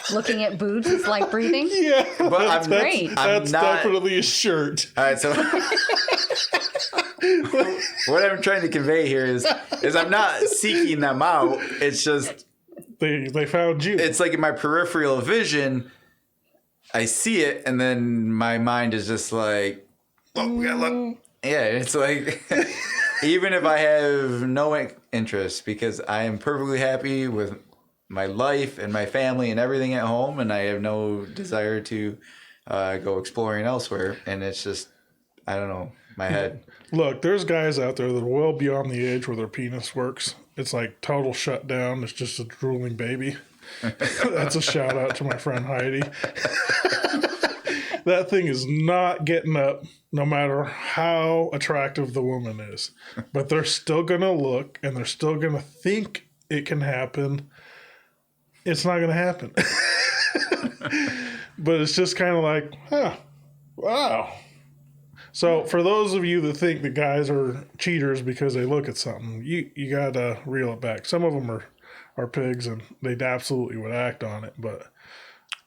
Looking at boobs is like breathing. Yeah, but that's not, definitely a shirt. All right, so what I'm trying to convey here is I'm not seeking them out. It's just they found you. It's like in my peripheral vision, I see it, and then my mind is just like, look, we gotta look. Yeah, it's like even if I have no interest, because I am perfectly happy with my life and my family and everything at home, and I have no desire to go exploring elsewhere. And it's just, I don't know, my head. Look, there's guys out there that are well beyond the age where their penis works. It's like total shutdown. It's just a drooling baby. That's a shout out to my friend Heidi. That thing is not getting up no matter how attractive the woman is. But they're still going to look and they're still going to think it can happen. It's not going to happen. But it's just kind of like, huh, wow. So for those of you that think that guys are cheaters because they look at something, you got to reel it back. Some of them are pigs and they absolutely would act on it. But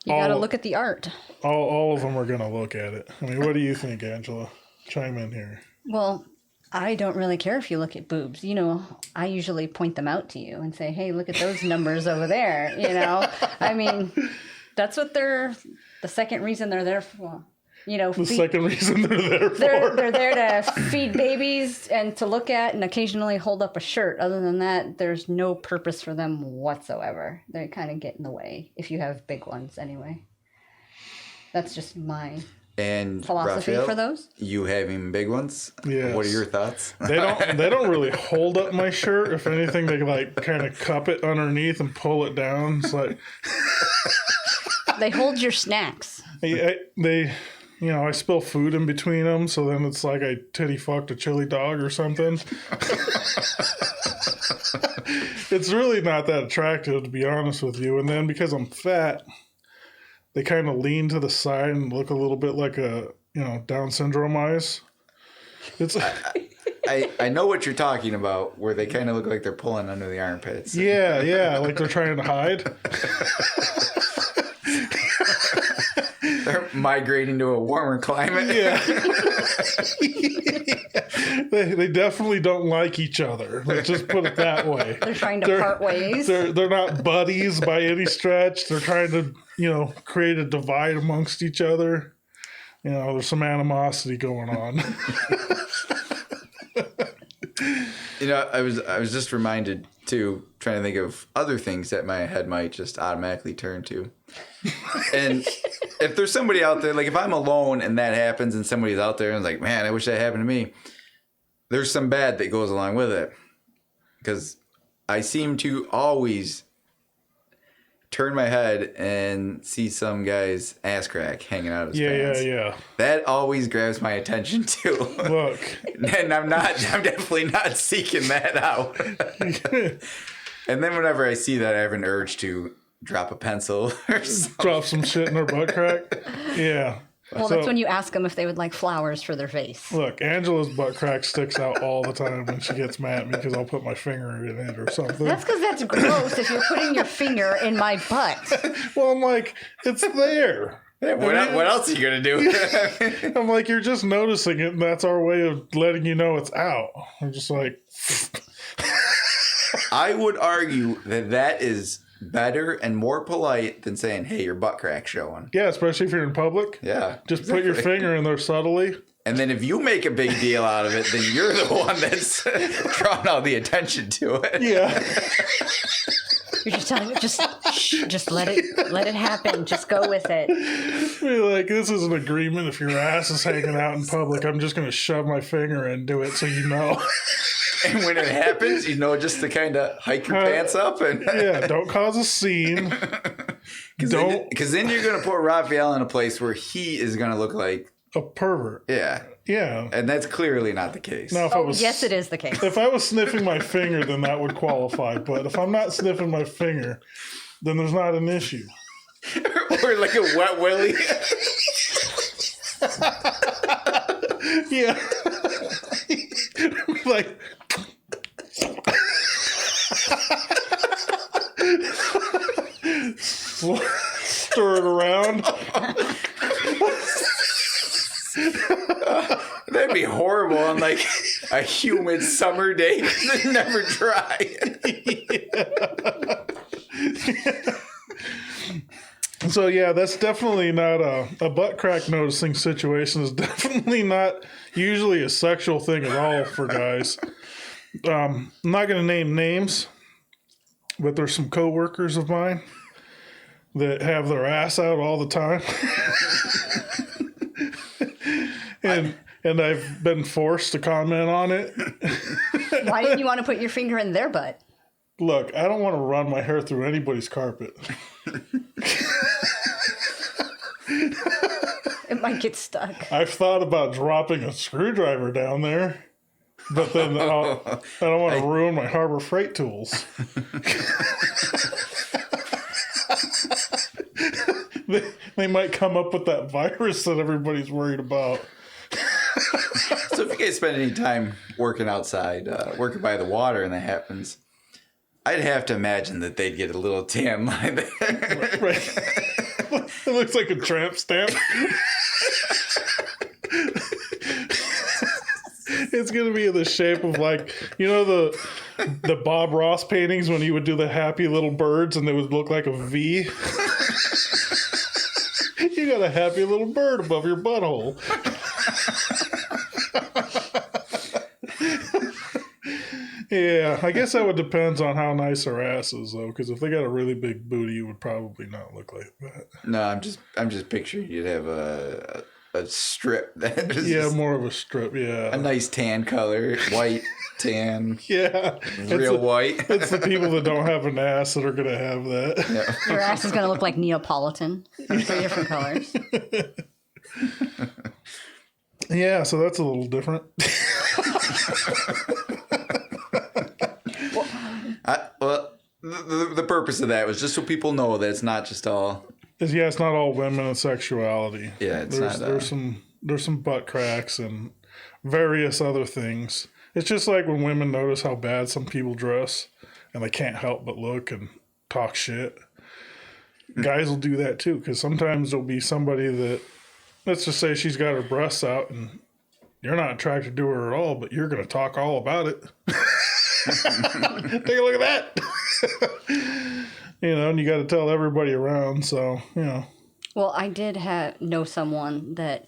you got to look at the art. All of them are going to look at it. I mean, what do you think, Angela? Chime in here. Well, I don't really care if you look at boobs. You know, I usually point them out to you and say, hey, look at those numbers over there. You know, I mean, that's what the second reason they're there for. You know, second reason they're there for. They're there to feed babies and to look at and occasionally hold up a shirt. Other than that, there's no purpose for them whatsoever. They kind of get in the way if you have big ones anyway. That's just my philosophy Raphael, for those. You having big ones? Yes. What are your thoughts? They don't really hold up my shirt. If anything, they like kind of cup it underneath and pull it down. It's like they hold your snacks. They you know, I spill food in between them, so then it's like I titty fucked a chili dog or something. It's really not that attractive, to be honest with you. And then because I'm fat, they kind of lean to the side and look a little bit like Down syndrome eyes. It's I know what you're talking about, where they kind of look like they're pulling under the armpits. Yeah, like they're trying to hide. They're migrating to a warmer climate. Yeah. They definitely don't like each other. Let's just put it that way. They're trying to part ways. They're not buddies by any stretch. They're trying to, create a divide amongst each other. You know, there's some animosity going on. You know, I was just reminded too, trying to think of other things that my head might just automatically turn to. And if there's somebody out there, like if I'm alone and that happens and somebody's out there and is like, man, I wish that happened to me, there's some bad that goes along with it. Because I seem to always turn my head and see some guy's ass crack hanging out of his pants. Yeah. That always grabs my attention too. Look. And I'm definitely not seeking that out. And then whenever I see that, I have an urge to drop a pencil or something. Drop some shit in her butt crack. Yeah. Well, So- that's when you ask them if they would like flowers for their face. Look, Angela's butt crack sticks out all the time when she gets mad at me because I'll put my finger in it or something. That's because that's gross if you're putting your finger in my butt. Well, I'm like, it's there. Yeah, what else are you going to do? I'm like, you're just noticing it, and that's our way of letting you know it's out. I'm just like, I would argue that is better and more polite than saying, hey, your butt crack's showing. yeah, especially if you're in public. Yeah. Just put your finger in there subtly. And then if you make a big deal out of it, then you're the one that's drawing all the attention to it. Yeah. You're just telling me, just let it happen. Just go with it. Be like, this is an agreement. If your ass is hanging out in public, I'm just going to shove my finger into it so you know. And when it happens, just to kind of hike your pants up and Yeah, don't cause a scene. because then you're gonna put Raphael in a place where he is gonna look like A pervert. yeah, Yeah. and that's clearly not the case. Now, if I was, Yes, it is the case. if I was sniffing my finger, then that would qualify. But if I'm not sniffing my finger, then there's not an issue. Or like a wet willy. Yeah. Like. Stir it around. That'd be horrible on like a humid summer day because it's never dry. So yeah, that's definitely not a butt crack noticing situation. Is definitely not usually a sexual thing at all for guys. I'm not going to name names, but there's some coworkers of mine that have their ass out all the time, and I've been forced to comment on it. Why didn't you want to put your finger in their butt? Look, I don't want to run my hair through anybody's carpet. It might get stuck. I've thought about dropping a screwdriver down there, but then I don't want to ruin my Harbor Freight tools. they might come up with that virus that everybody's worried about. So if you guys spend any time working outside, working by the water, and that happens, I'd have to imagine that they'd get a little tan line there. Right. It looks like a tramp stamp. It's gonna be in the shape of like, the Bob Ross paintings when he would do the happy little birds and they would look like a V. You got a happy little bird above your butthole. Yeah, I guess that would depend on how nice her ass is, though. Because if they got a really big booty, you would probably not look like that. No, I'm just picturing you'd have a strip that is Yeah, just more of a strip. a Yeah, nice tan color, white, tan, yeah. real white. It's the people that don't have an ass that are gonna have that. Yeah. Your ass is going to look like Neapolitan. 3 different colors. Yeah, so that's a little different. Well, the purpose of that was just so people know that it's not just all. Yeah, it's not all women and sexuality. Yeah, it's there's, not, there's some butt cracks and various other things. It's just like when women notice how bad some people dress and they can't help but look and talk shit. Guys will do that too, because sometimes there'll be somebody that, let's just say she's got her breasts out and you're not attracted to her at all, but you're going to talk all about it. Take a look at that. And you got to tell everybody around. So, Well, I did know someone that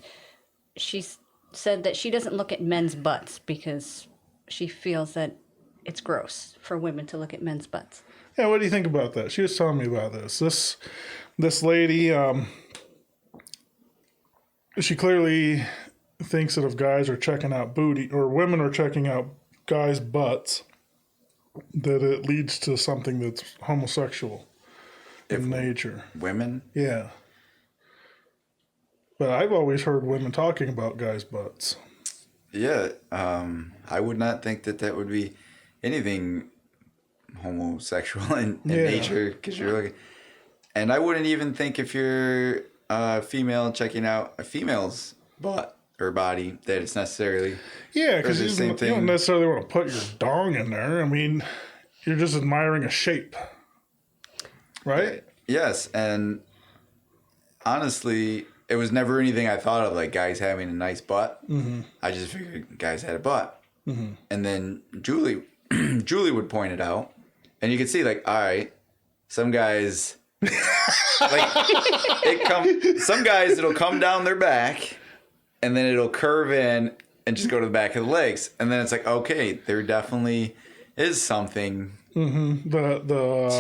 she said that she doesn't look at men's butts because she feels that it's gross for women to look at men's butts. Yeah, what do you think about that? She was telling me about this. This lady, she clearly thinks that if guys are checking out booty, or women are checking out guys' butts, that it leads to something that's homosexual in nature. Women? Yeah. But I've always heard women talking about guys' butts. Yeah, I would not think that would be anything homosexual in nature, because you're looking. And I wouldn't even think if you're a female checking out a female's butt or body that it's necessarily Yeah, because the you, same you thing. don't necessarily want to put your dong in there. I mean, you're just admiring a shape, right? Yes, and honestly, it was never anything I thought of, like guys having a nice butt. Mm-hmm. I just figured guys had a butt. Mm-hmm. And then Julie would point it out, and you could see, like, all right, some guys, some guys, it'll come down their back, and then it'll curve in and just go to the back of the legs, and then it's like, okay, there definitely is something. Mm-hmm. The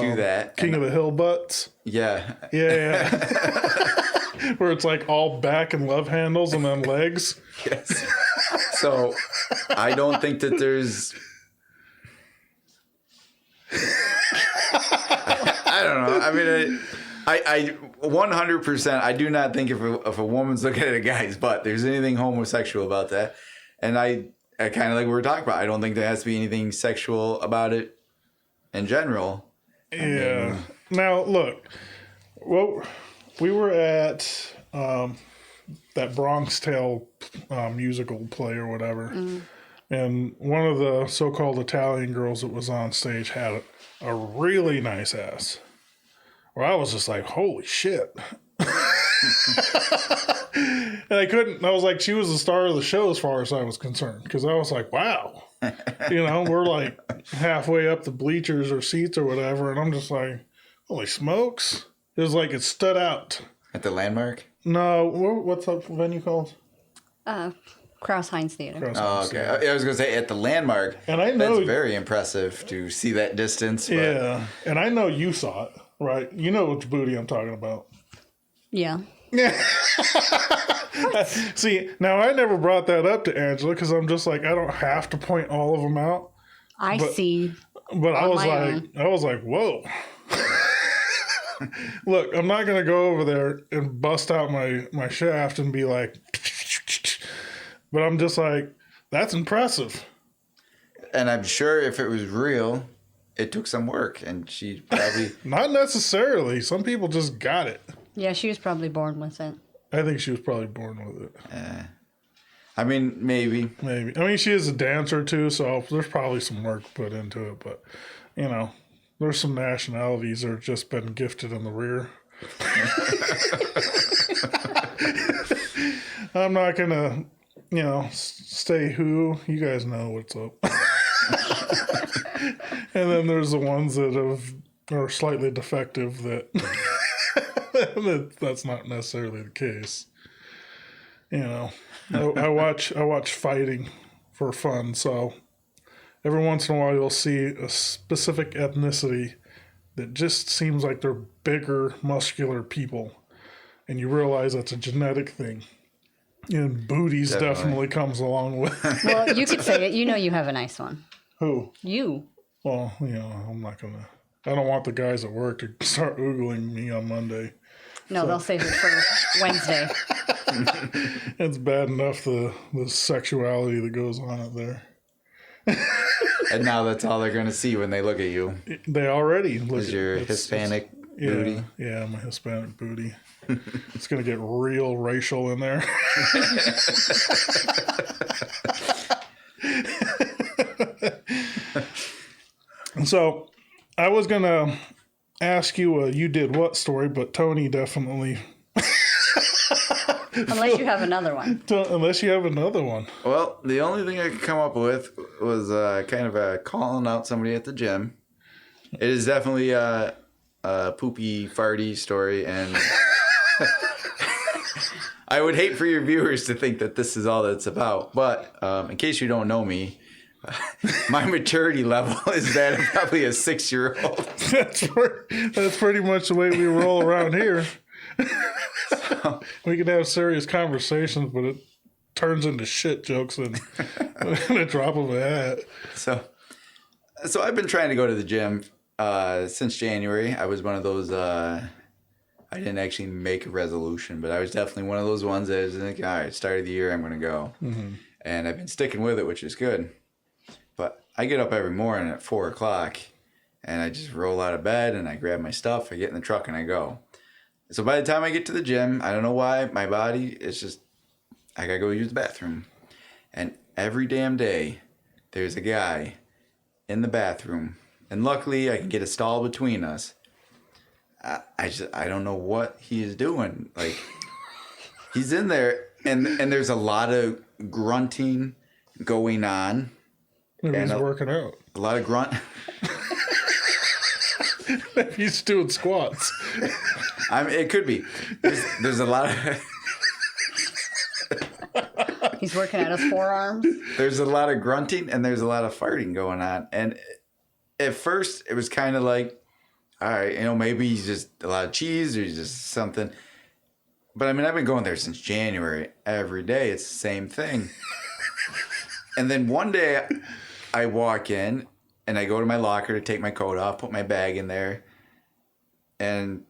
to that King of the Hill butts. Yeah. Where it's like all back and love handles and then legs. Yes. So I don't think that there's. I don't know. I mean, I 100%. I do not think if a woman's looking at a guy's butt, there's anything homosexual about that. And I kind of like we were talking about. I don't think there has to be anything sexual about it in general. Yeah. Now look, well, we were at that Bronx Tale musical play or whatever, and one of the so-called Italian girls that was on stage had a really nice ass. Well, I was just like, holy shit. And I was like, she was the star of the show as far as I was concerned. Because I was like, wow. We're like halfway up the bleachers or seats or whatever. And I'm just like, holy smokes. It was like it stood out. At the Landmark? No, what's that venue called? Crouse Hines Theater. Oh, okay. I was going to say at the Landmark. And I know that's very impressive to see that distance. But... Yeah. And I know you saw it, right? You know which booty I'm talking about. Yeah. See, now I never brought that up to Angela because I'm just like, I don't have to point all of them out. I see. But I was like, whoa. Look, I'm not going to go over there and bust out my shaft and be like, but I'm just like, that's impressive. And I'm sure if it was real, it took some work, and she probably... Not necessarily. Some people just got it. Yeah, she was probably born with it. I think she was probably born with it. I mean, maybe. Maybe. I mean, she is a dancer, too, so there's probably some work put into it. But, there's some nationalities that have just been gifted in the rear. I'm not going to, stay who. You guys know what's up. And then there's the ones that are slightly defective that... That's not necessarily the case. I watch fighting for fun, so every once in a while you'll see a specific ethnicity that just seems like they're bigger, muscular people, and you realize that's a genetic thing. And booties definitely comes along with it. Well, you could say it. You know you have a nice one. Who? You. Well, I'm not gonna. I don't want the guys at work to start oogling me on Monday. No, they'll save it for Wednesday. It's bad enough the sexuality that goes on out there. And now that's all they're going to see when they look at you. They already look at your Hispanic booty. Yeah, my Hispanic booty. It's going to get real racial in there. So, I was going to ask you a you did what story, but Tony definitely... Unless you have another one. Unless you have another one. Well, the only thing I could come up with was kind of a calling out somebody at the gym. It is definitely a poopy, farty story, and I would hate for your viewers to think that this is all that it's about. But in case you don't know me, my maturity level is that of probably a 6-year-old. That's pretty much the way we roll around here. We can have serious conversations, but it turns into shit jokes in a drop of a hat. So I've been trying to go to the gym since January. I was one of those. I didn't actually make a resolution, but I was definitely one of those ones that was like, all right, start of the year, I'm going to go, and I've been sticking with it, which is good. But I get up every morning at 4:00, And I just roll out of bed and I grab my stuff, I get in the truck and I go. So by the time I get to the gym, I don't know why, my body is just, I gotta go use the bathroom. And every damn day, there's a guy in the bathroom. And luckily, I can get a stall between us. I don't know what he is doing. Like, he's in there, and there's a lot of grunting going on. Maybe and he's working out. A lot of grunt. Maybe he's doing squats. It could be. There's a lot of... He's working out his forearms. There's a lot of grunting and there's a lot of farting going on. And at first, it was kind of like, all right, maybe he's just a lot of cheese or he's just something. But I mean, I've been going there since January. Every day, it's the same thing. And then one day, I walk in and I go to my locker to take my coat off, put my bag in there. And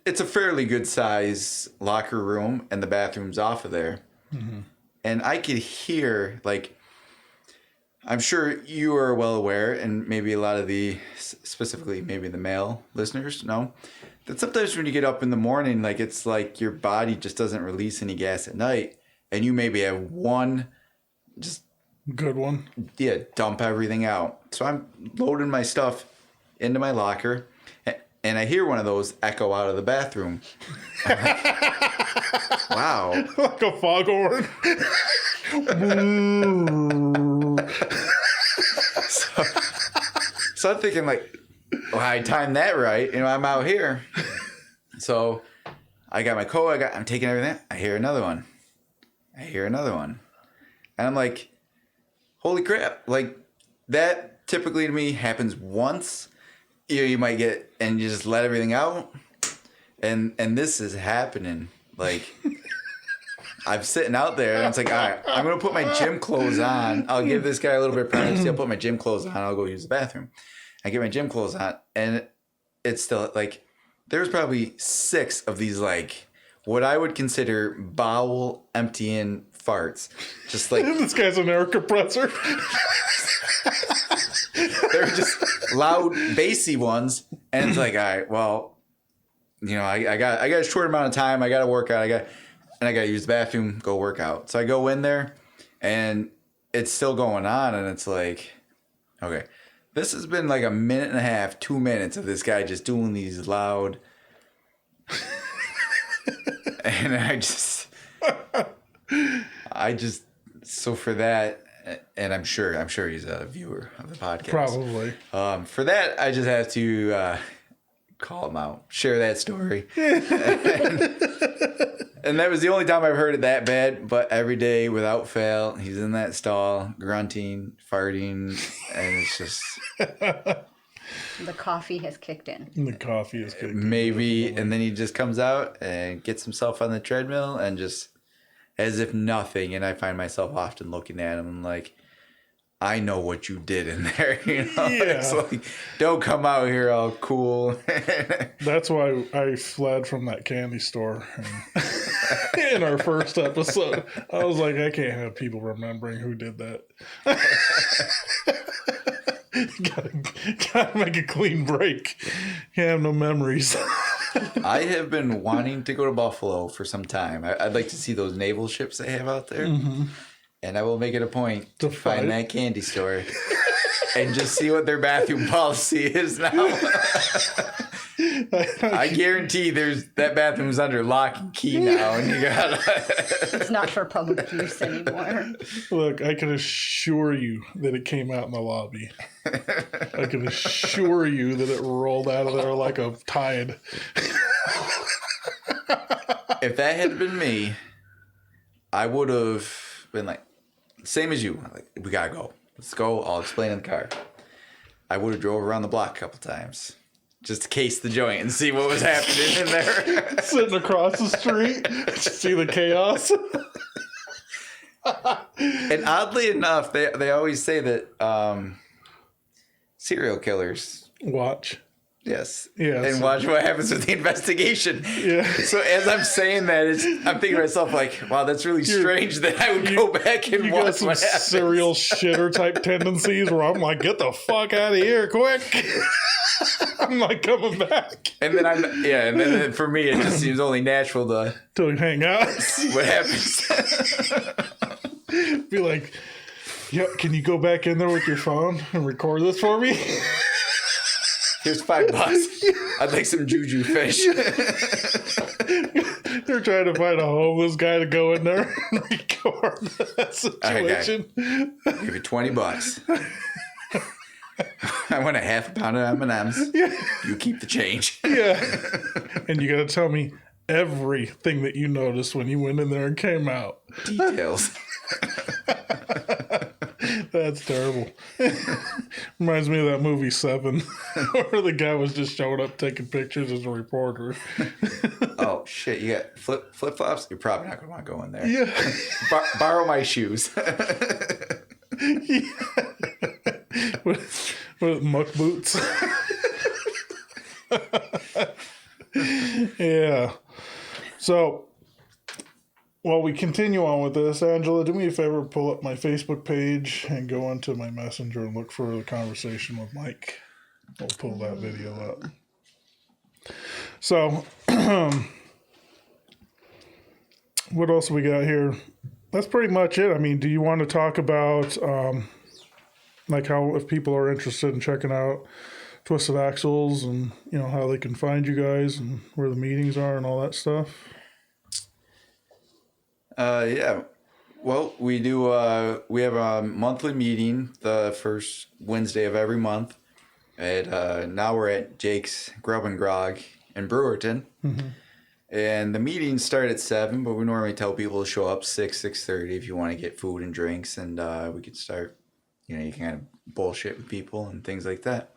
it's a fairly good size locker room and the bathroom's off of there. Mm-hmm. And I could hear, like, I'm sure you are well aware, and maybe a lot of specifically maybe the male listeners know, that sometimes when you get up in the morning, like, it's like your body just doesn't release any gas at night. And you maybe have one, just... Good one. Yeah, dump everything out. So I'm loading my stuff into my locker, and I hear one of those echo out of the bathroom. Like, wow. Like a foghorn. so I'm thinking, like, well, I timed that right. I'm out here. So I got my coat. I'm taking everything. I hear another one. And I'm like, holy crap. Like, that typically to me happens once. You might get, and you just let everything out. And this is happening. Like, I'm sitting out there and it's like, all right, I'm going to put my gym clothes on. I'll give this guy a little bit of privacy. I'll put my gym clothes on. I'll go use the bathroom. I get my gym clothes on and it's still like, there's probably 6 of these, like, what I would consider bowel emptying farts. Just like, this guy's an air compressor. They're just loud, bassy ones. And it's like, all right, well, I got a short amount of time. I got to work out. I got to use the bathroom, go work out. So I go in there and it's still going on. And it's like, okay, this has been like a minute and a half, 2 minutes of this guy just doing these loud. And so for that, and I'm sure he's a viewer of the podcast. Probably. For that, I just have to call him out, share that story. And that was the only time I've heard it that bad, but every day without fail, he's in that stall, grunting, farting, and it's just... The coffee has kicked in. Maybe, and then he just comes out and gets himself on the treadmill and just as if nothing. And I find myself often looking at him and like, I know what you did in there. Yeah. It's like, don't come out here all cool. That's why I fled from that candy store in our first episode. I was like, I can't have people remembering who did that. Gotta make a clean break. Can't have no memories. I have been wanting to go to Buffalo for some time. I'd like to see those naval ships they have out there. Mm-hmm. And I will make it a point to find that candy store and just see what their bathroom policy is now. I guarantee that bathroom's under lock and key now, and you gotta. It's not for public use anymore. Look, I can assure you that it came out in the lobby. I can assure you that it rolled out of there like a tide. If that had been me, I would have been like, same as you. Like, we gotta go. Let's go. I'll explain in the car. I would have drove around the block a couple times. Just to case the joint and see what was happening in there. Sitting across the street, see the chaos. And oddly enough, they always say that serial killers watch Yes. Yeah, And so- watch what happens with the investigation. Yeah. So as I'm saying that, I'm thinking to myself like, wow, that's really strange that I would go back and You got watch some what happens. serial shitter type tendencies where I'm like, get the fuck out of here quick. I'm not coming back. And then for me, it just seems only natural to Till we hang out. see what happens. Be like, yeah, can you go back in there with your phone and record this for me? Here's $5. I'd like some juju fish. They're trying to find a homeless guy to go in there and record that situation. I'll give you $20. I want a half a pound of M&Ms. Yeah. You keep the change. Yeah. And you got to tell me everything that you noticed when you went in there and came out. Details. That's terrible. Reminds me of that movie Seven, where the guy was just showing up taking pictures as a reporter. Oh shit! You got flip flops. You're probably not gonna want to go in there. Yeah. Borrow my shoes. with muck boots. Yeah. So, while we continue on with this, Angela, do me a favor, pull up my Facebook page and go onto my messenger and look for the conversation with Mike. We'll pull that video up. So, what else we got here? That's pretty much it. I mean, do you want to talk about like how, if people are interested in checking out Twisted Axles and, you know, how they can find you guys and where the meetings are and all that stuff? Yeah. Well, we do. We have a monthly meeting the first Wednesday of every month. Now we're at Jake's Grub and Grog in Brewerton. Mm-hmm. And the meetings start at 7, but we normally tell people to show up 6:30 if you want to get food and drinks, and we could start. You know, you can kind of bullshit with people and things like that.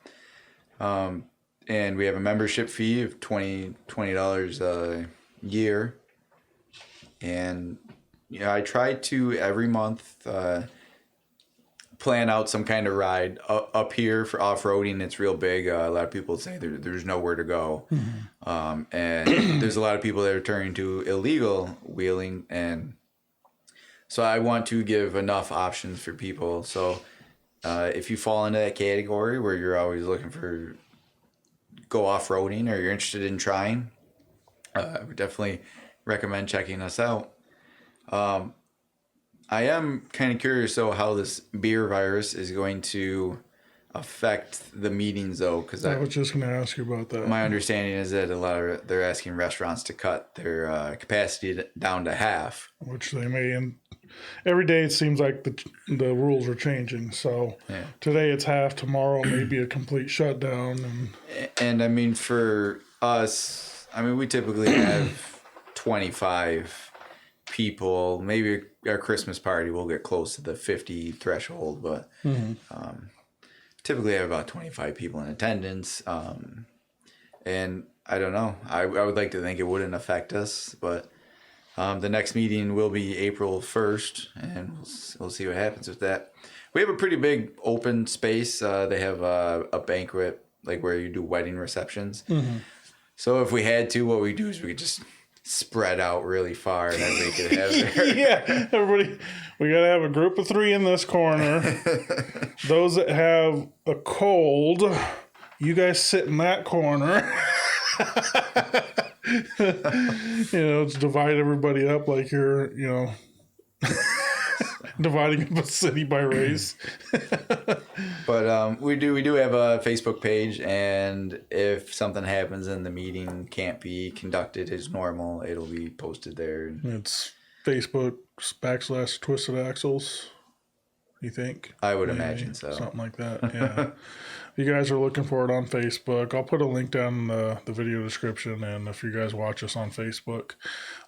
And we have a membership fee of $20 a year. And, you know, I try to every month plan out some kind of ride up here for off-roading. It's real big. A lot of people say there's nowhere to go. Mm-hmm. And there's a lot of people that are turning to illegal wheeling. And so I want to give enough options for people. So if you fall into that category where you're always looking for go off-roading or you're interested in trying, I would definitely recommend checking us out. I am kind of curious though how this beer virus is going to affect the meetings though, because I was just going to ask you about that. My understanding is that they're asking restaurants to cut their capacity down to half, which they may. And every day it seems like the rules are changing. So yeah. Today it's half, tomorrow maybe a complete shutdown. And I mean, for us, I mean, we typically have 25 people. Maybe our Christmas party will get close to the 50 threshold, but typically have about 25 people in attendance. And I don't know. I would like to think it wouldn't affect us, but the next meeting will be April 1st, and we'll see what happens with that. We have a pretty big open space. They have a banquet, like where you do wedding receptions. Mm-hmm. So if we had to, what we do is we could just spread out really far and everybody could have their... Yeah, everybody, we got to have a group of 3 in this corner. Those that have a cold, you guys sit in that corner. You know, it's divide everybody up like you're, you know, dividing up a city by race. But we do have a Facebook page, and if something happens and the meeting can't be conducted as normal, it'll be posted there. It's Facebook/Twisted Axles, you think? I would imagine so. Something like that, yeah. If you guys are looking for it on Facebook, I'll put a link down in the video description, and if you guys watch us on Facebook,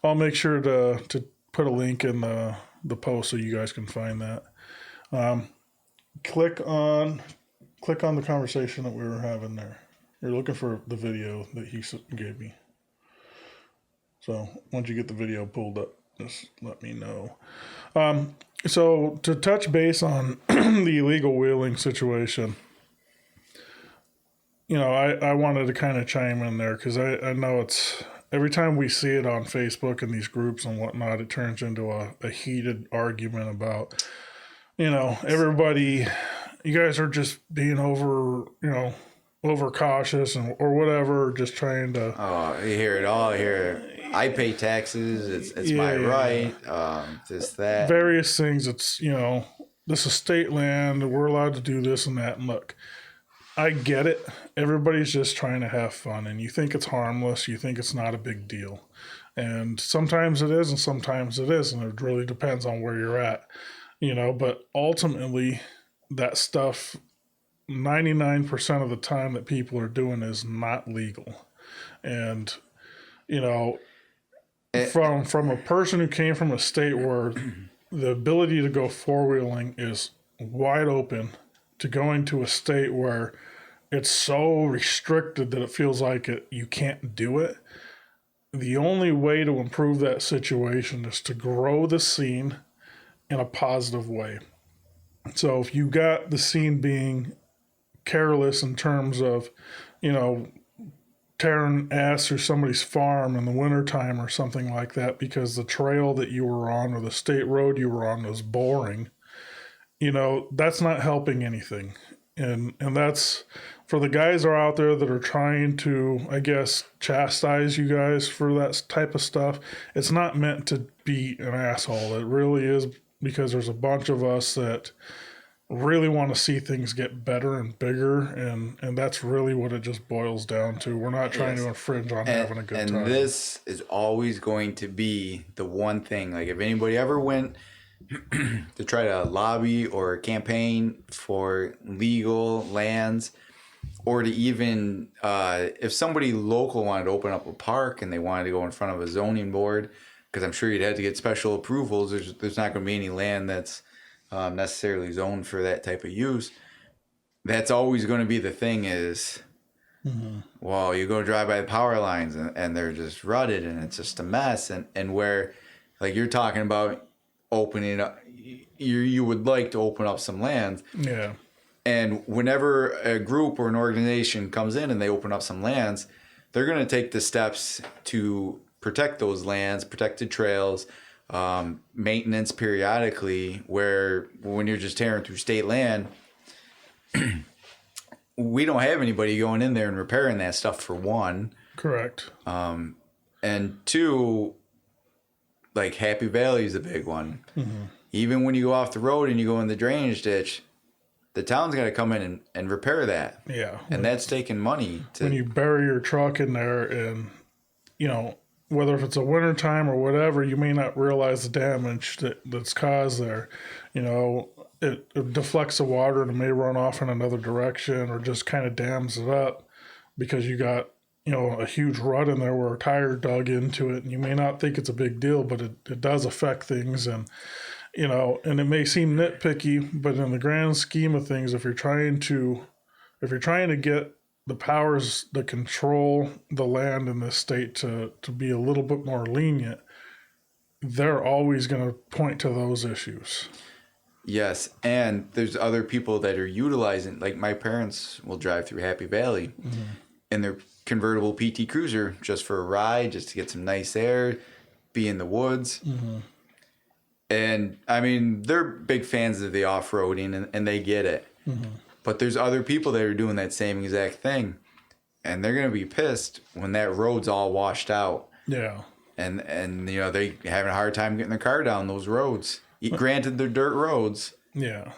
I'll make sure to put a link in the post so you guys can find that. Click on the conversation that we were having there. You're looking for the video that he gave me. So once you get the video pulled up, just let me know. So to touch base on the illegal wheeling situation, I wanted to kind of chime in there because I know it's every time we see it on Facebook and these groups and whatnot, it turns into a heated argument about, everybody, you guys are just being overcautious or whatever, just trying to. Oh, you hear it all. You hear I pay taxes. It's my right. This that. Various things. It's this is state land. We're allowed to do this and that. And look, I get it. Everybody's just trying to have fun, and you think it's harmless. You think it's not a big deal, and sometimes it is, and sometimes it isn't. It really depends on where you're at, But ultimately, that stuff, 99% of the time that people are doing is not legal, and from a person who came from a state where the ability to go four-wheeling is wide open, to going to a state where it's so restricted that it feels like you can't do it. The only way to improve that situation is to grow the scene in a positive way. So if you got the scene being careless in terms of, tearing ass through somebody's farm in the wintertime or something like that because the trail that you were on or the state road you were on was boring, that's not helping anything. And that's for the guys that are out there that are trying to, I guess, chastise you guys for that type of stuff. It's not meant to be an asshole. It really is because there's a bunch of us that really want to see things get better and bigger, and that's really what it just boils down to. We're not trying to infringe on having a good time. And this is always going to be the one thing. Like if anybody ever went to try to lobby or campaign for legal lands, or to even if somebody local wanted to open up a park and they wanted to go in front of a zoning board, because I'm sure you'd have to get special approvals. There's not going to be any land that's necessarily zoned for that type of use. That's always going to be the thing is, well, you go drive by the power lines and they're just rutted and it's just a mess. And where, like you're talking about opening up, you would like to open up some lands. Yeah. And whenever a group or an organization comes in and they open up some lands, they're going to take the steps to protect those lands, protected trails, maintenance periodically, where when you're just tearing through state land, we don't have anybody going in there and repairing that stuff, for one. Correct. And two, like Happy Valley is a big one. Mm-hmm. Even when you go off the road and you go in the drainage ditch, the town's got to come in and repair that. Yeah. And that's taking money. When you bury your truck in there and, whether if it's a winter time or whatever, you may not realize the damage that's caused there. It deflects the water and it may run off in another direction or just kind of dams it up because you got, a huge rut in there where a tire dug into it. And you may not think it's a big deal, but it does affect things. And, and it may seem nitpicky, but in the grand scheme of things, if you're trying to get the powers that control the land in this state to be a little bit more lenient, they're always going to point to those issues. Yes, and there's other people that are utilizing, like my parents will drive through Happy Valley in their convertible PT Cruiser just for a ride, just to get some nice air, be in the woods. Mm-hmm. And, I mean, they're big fans of the off-roading, and they get it. Mm-hmm. But there's other people that are doing that same exact thing, and they're going to be pissed when that road's all washed out. Yeah. And they having a hard time getting their car down those roads. Granted, they're dirt roads. Yeah.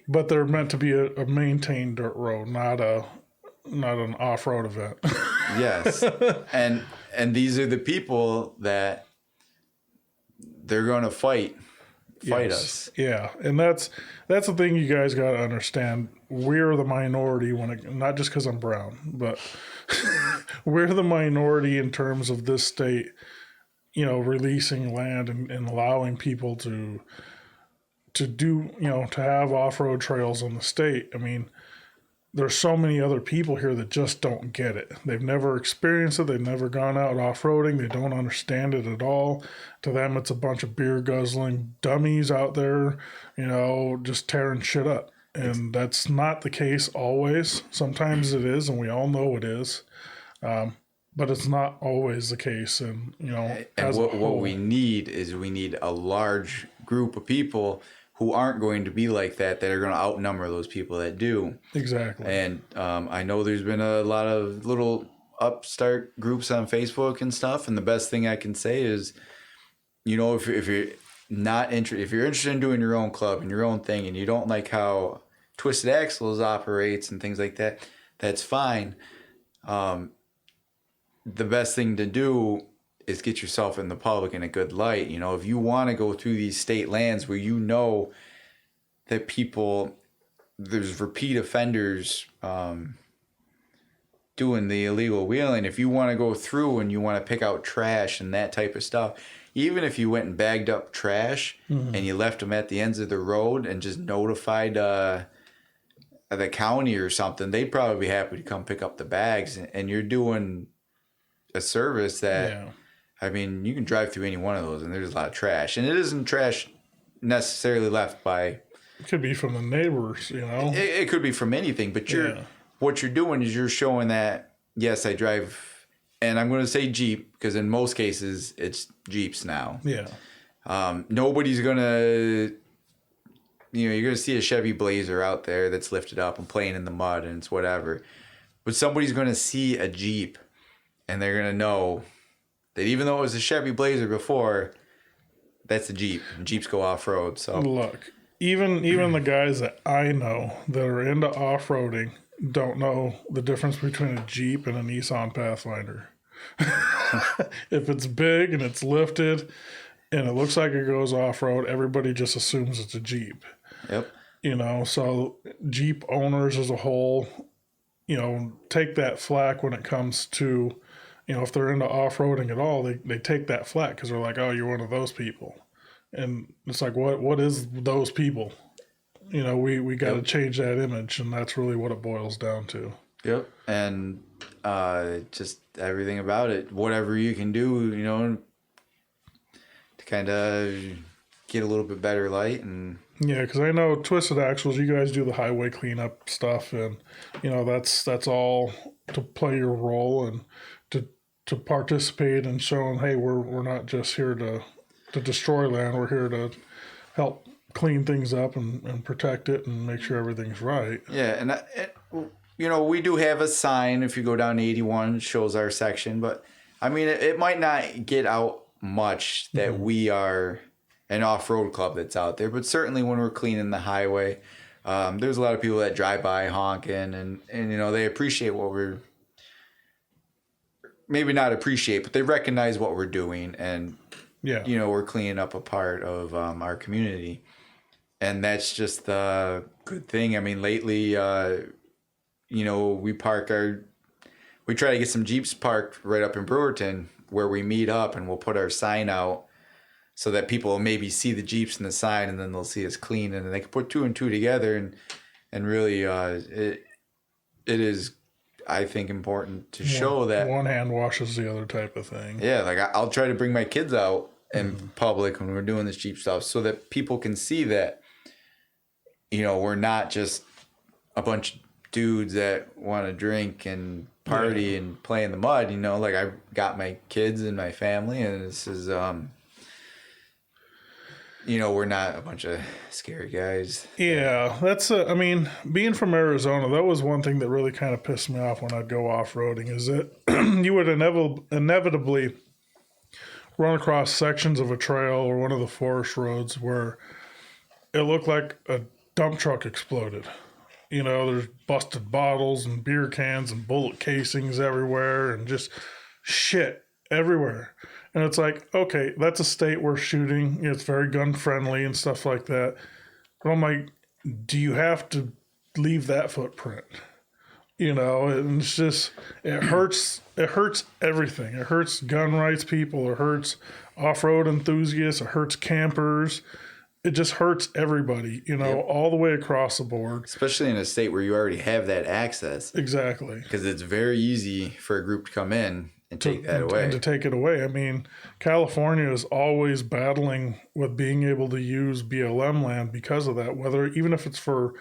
But they're meant to be a maintained dirt road, not an off-road event. Yes. And these are the people that they're going to fight us. Yeah. And that's the thing you guys got to understand. We're the minority not just because I'm brown, but we're the minority in terms of this state, releasing land and allowing people to do, to have off-road trails in the state. I mean, there's so many other people here that just don't get it. They've never experienced it. They've never gone out off-roading. They don't understand it at all. To them, it's a bunch of beer guzzling dummies out there, just tearing shit up. And that's not the case always. Sometimes it is, and we all know it is. But it's not always the case. And, And as what we need is a large group of people who aren't going to be like that are going to outnumber those people that do. Exactly. And I know there's been a lot of little upstart groups on Facebook and stuff. And the best thing I can say is, if you're not interested, if you're interested in doing your own club and your own thing, and you don't like how Twisted Axles operates and things like that, that's fine. The best thing to do is get yourself in the public in a good light. If you want to go through these state lands where that there's repeat offenders doing the illegal wheeling, if you want to go through and you want to pick out trash and that type of stuff, even if you went and bagged up trash and you left them at the ends of the road and just notified the county or something, they'd probably be happy to come pick up the bags. And you're doing a service that, I mean, you can drive through any one of those and there's a lot of trash. And it isn't trash necessarily left by... It could be from the neighbors, It could be from anything, but what you're doing is you're showing that, yes, I drive, and I'm going to say Jeep, because in most cases it's Jeeps now. Yeah. Nobody's going to, you're going to see a Chevy Blazer out there that's lifted up and playing in the mud and it's whatever. But somebody's going to see a Jeep and they're going to know that even though it was a Chevy Blazer before, that's a Jeep. And Jeeps go off-road. So look, even the guys that I know that are into off-roading don't know the difference between a Jeep and a Nissan Pathfinder. If it's big and it's lifted and it looks like it goes off-road, everybody just assumes it's a Jeep. Yep. So Jeep owners as a whole, take that flack when it comes to, if they're into off-roading at all, they take that flack because they're like, oh, you're one of those people. And it's like, what is those people? We got to change that image, and that's really what it boils down to. Yep. And just everything about it, whatever you can do, to kind of get a little bit better light. And yeah, because I know Twisted Axles, you guys do the highway cleanup stuff, and that's all to play your role and to participate and showing, hey, we're not just here to destroy land, we're here to help clean things up and protect it and make sure everything's right. Yeah, and we do have a sign if you go down 81, it shows our section, but I mean it might not get out much that we are an off-road club that's out there, but certainly when we're cleaning the highway, there's a lot of people that drive by honking and they appreciate what we're, maybe not appreciate, but they recognize what we're doing, and we're cleaning up a part of our community. And that's just the good thing. I mean, lately, we try to get some Jeeps parked right up in Brewerton where we meet up, and we'll put our sign out so that people will maybe see the Jeeps and the sign, and then they'll see us clean, and then they can put two and two together. And really, it is, I think, important to show that one hand washes the other type of thing. Yeah, like I'll try to bring my kids out in public when we're doing this Jeep stuff so that people can see that, we're not just a bunch of dudes that want to drink and party and play in the mud. Like I've got my kids and my family, and this is, we're not a bunch of scary guys. Yeah, that's, being from Arizona, that was one thing that really kind of pissed me off when I'd go off-roading, is that you would inevitably run across sections of a trail or one of the forest roads where it looked like a dump truck exploded. There's busted bottles and beer cans and bullet casings everywhere and just shit everywhere. And it's like, okay, that's a state where shooting, it's very gun friendly and stuff like that. But I'm like, do you have to leave that footprint? And it's just, it hurts everything. It hurts gun rights people. It hurts off-road enthusiasts. It hurts campers. It just hurts everybody, all the way across the board. Especially in a state where you already have that access. Exactly. Because it's very easy for a group to come in and take that away. And to take it away. I mean, California is always battling with being able to use BLM land because of that, even if it's for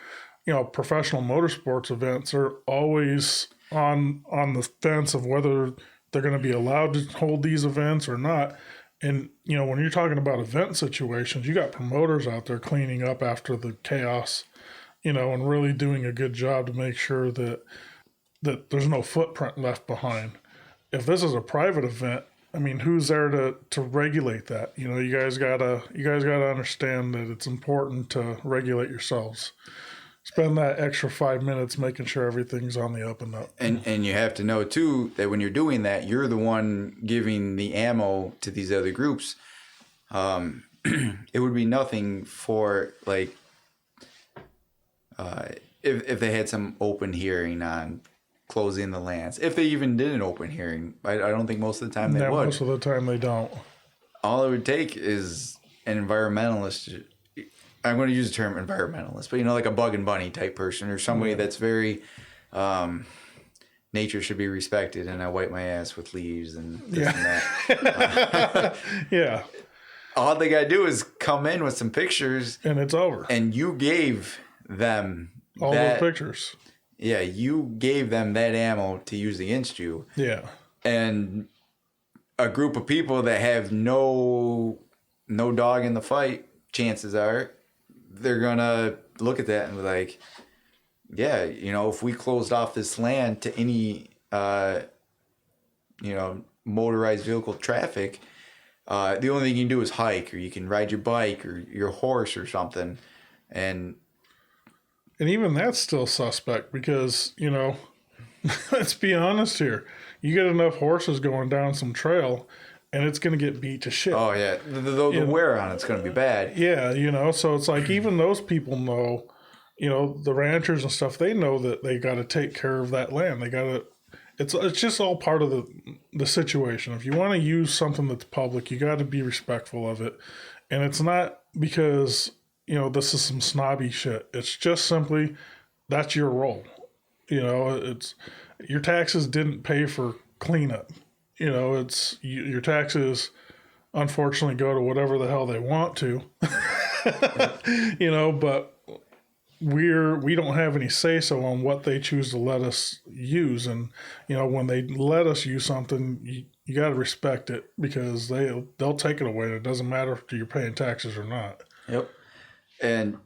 professional motorsports events are always on the fence of whether they're going to be allowed to hold these events or not. And when you're talking about event situations, you got promoters out there cleaning up after the chaos, and really doing a good job to make sure that there's no footprint left behind. If this is a private event, I mean, who's there to regulate that? You guys gotta understand that it's important to regulate yourselves. Spend that extra 5 minutes making sure everything's on the up and up. And you have to know too that when you're doing that, you're the one giving the ammo to these other groups. It would be nothing for like if they had some open hearing on closing the lands. If they even did an open hearing, I don't think most of the time they would. Most of the time they don't. All it would take is an environmentalist. I'm going to use the term environmentalist, but like a bug and bunny type person or somebody that's very nature should be respected, and I wipe my ass with leaves and this and that. Yeah. All they got to do is come in with some pictures, and it's over. And you gave them all those pictures. Yeah, you gave them that ammo to use against you. Yeah. And a group of people that have no dog in the fight, chances are they're going to look at that and be like, yeah, if we closed off this land to any, motorized vehicle traffic, the only thing you can do is hike, or you can ride your bike or your horse or something. And even that's still suspect because, let's be honest here. You get enough horses going down some trail and it's going to get beat to shit. Oh, yeah. The wear on it's going to be bad. Yeah, so it's like even those people know, the ranchers and stuff, they know that they got to take care of that land. They got to, it's just all part of the situation. If you want to use something that's public, you got to be respectful of it. And it's not because, this is some snobby shit. It's just simply that's your role. It's your taxes didn't pay for cleanup. It's your taxes unfortunately go to whatever the hell they want to. But we don't have any say so on what they choose to let us use. And when they let us use something, you got to respect it because they'll take it away. It doesn't matter if you're paying taxes or not. Yep. And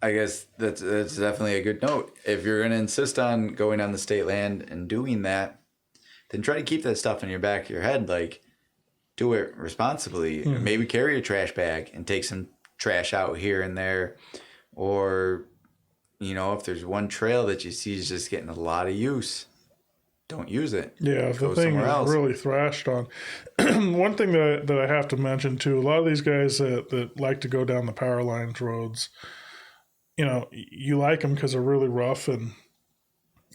I guess that's definitely a good note. If you're going to insist on going on the state land and doing that, then try to keep that stuff in your back of your head. Like, do it responsibly. Mm-hmm. Maybe carry a trash bag and take some trash out here and there. Or, if there's one trail that you see is just getting a lot of use, don't use it. Yeah, if the thing is really thrashed on. One thing that I have to mention, too, a lot of these guys that like to go down the power lines roads, you like them because they're really rough and,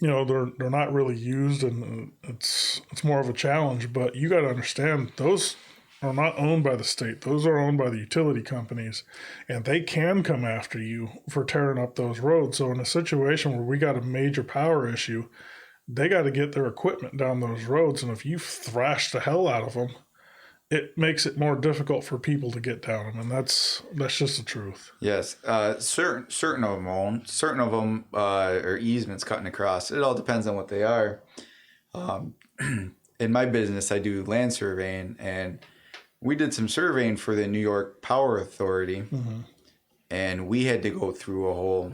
they're not really used and it's more of a challenge. But you got to understand, those are not owned by the state. Those are owned by the utility companies, and they can come after you for tearing up those roads. So in a situation where we got a major power issue, they got to get their equipment down those roads. And if you thrash the hell out of them, it makes it more difficult for people to get down them. And that's just the truth. Yes. Certain of them are easements cutting across. It all depends on what they are. In my business, I do land surveying, and we did some surveying for the New York Power Authority. Mm-hmm. And we had to go through a whole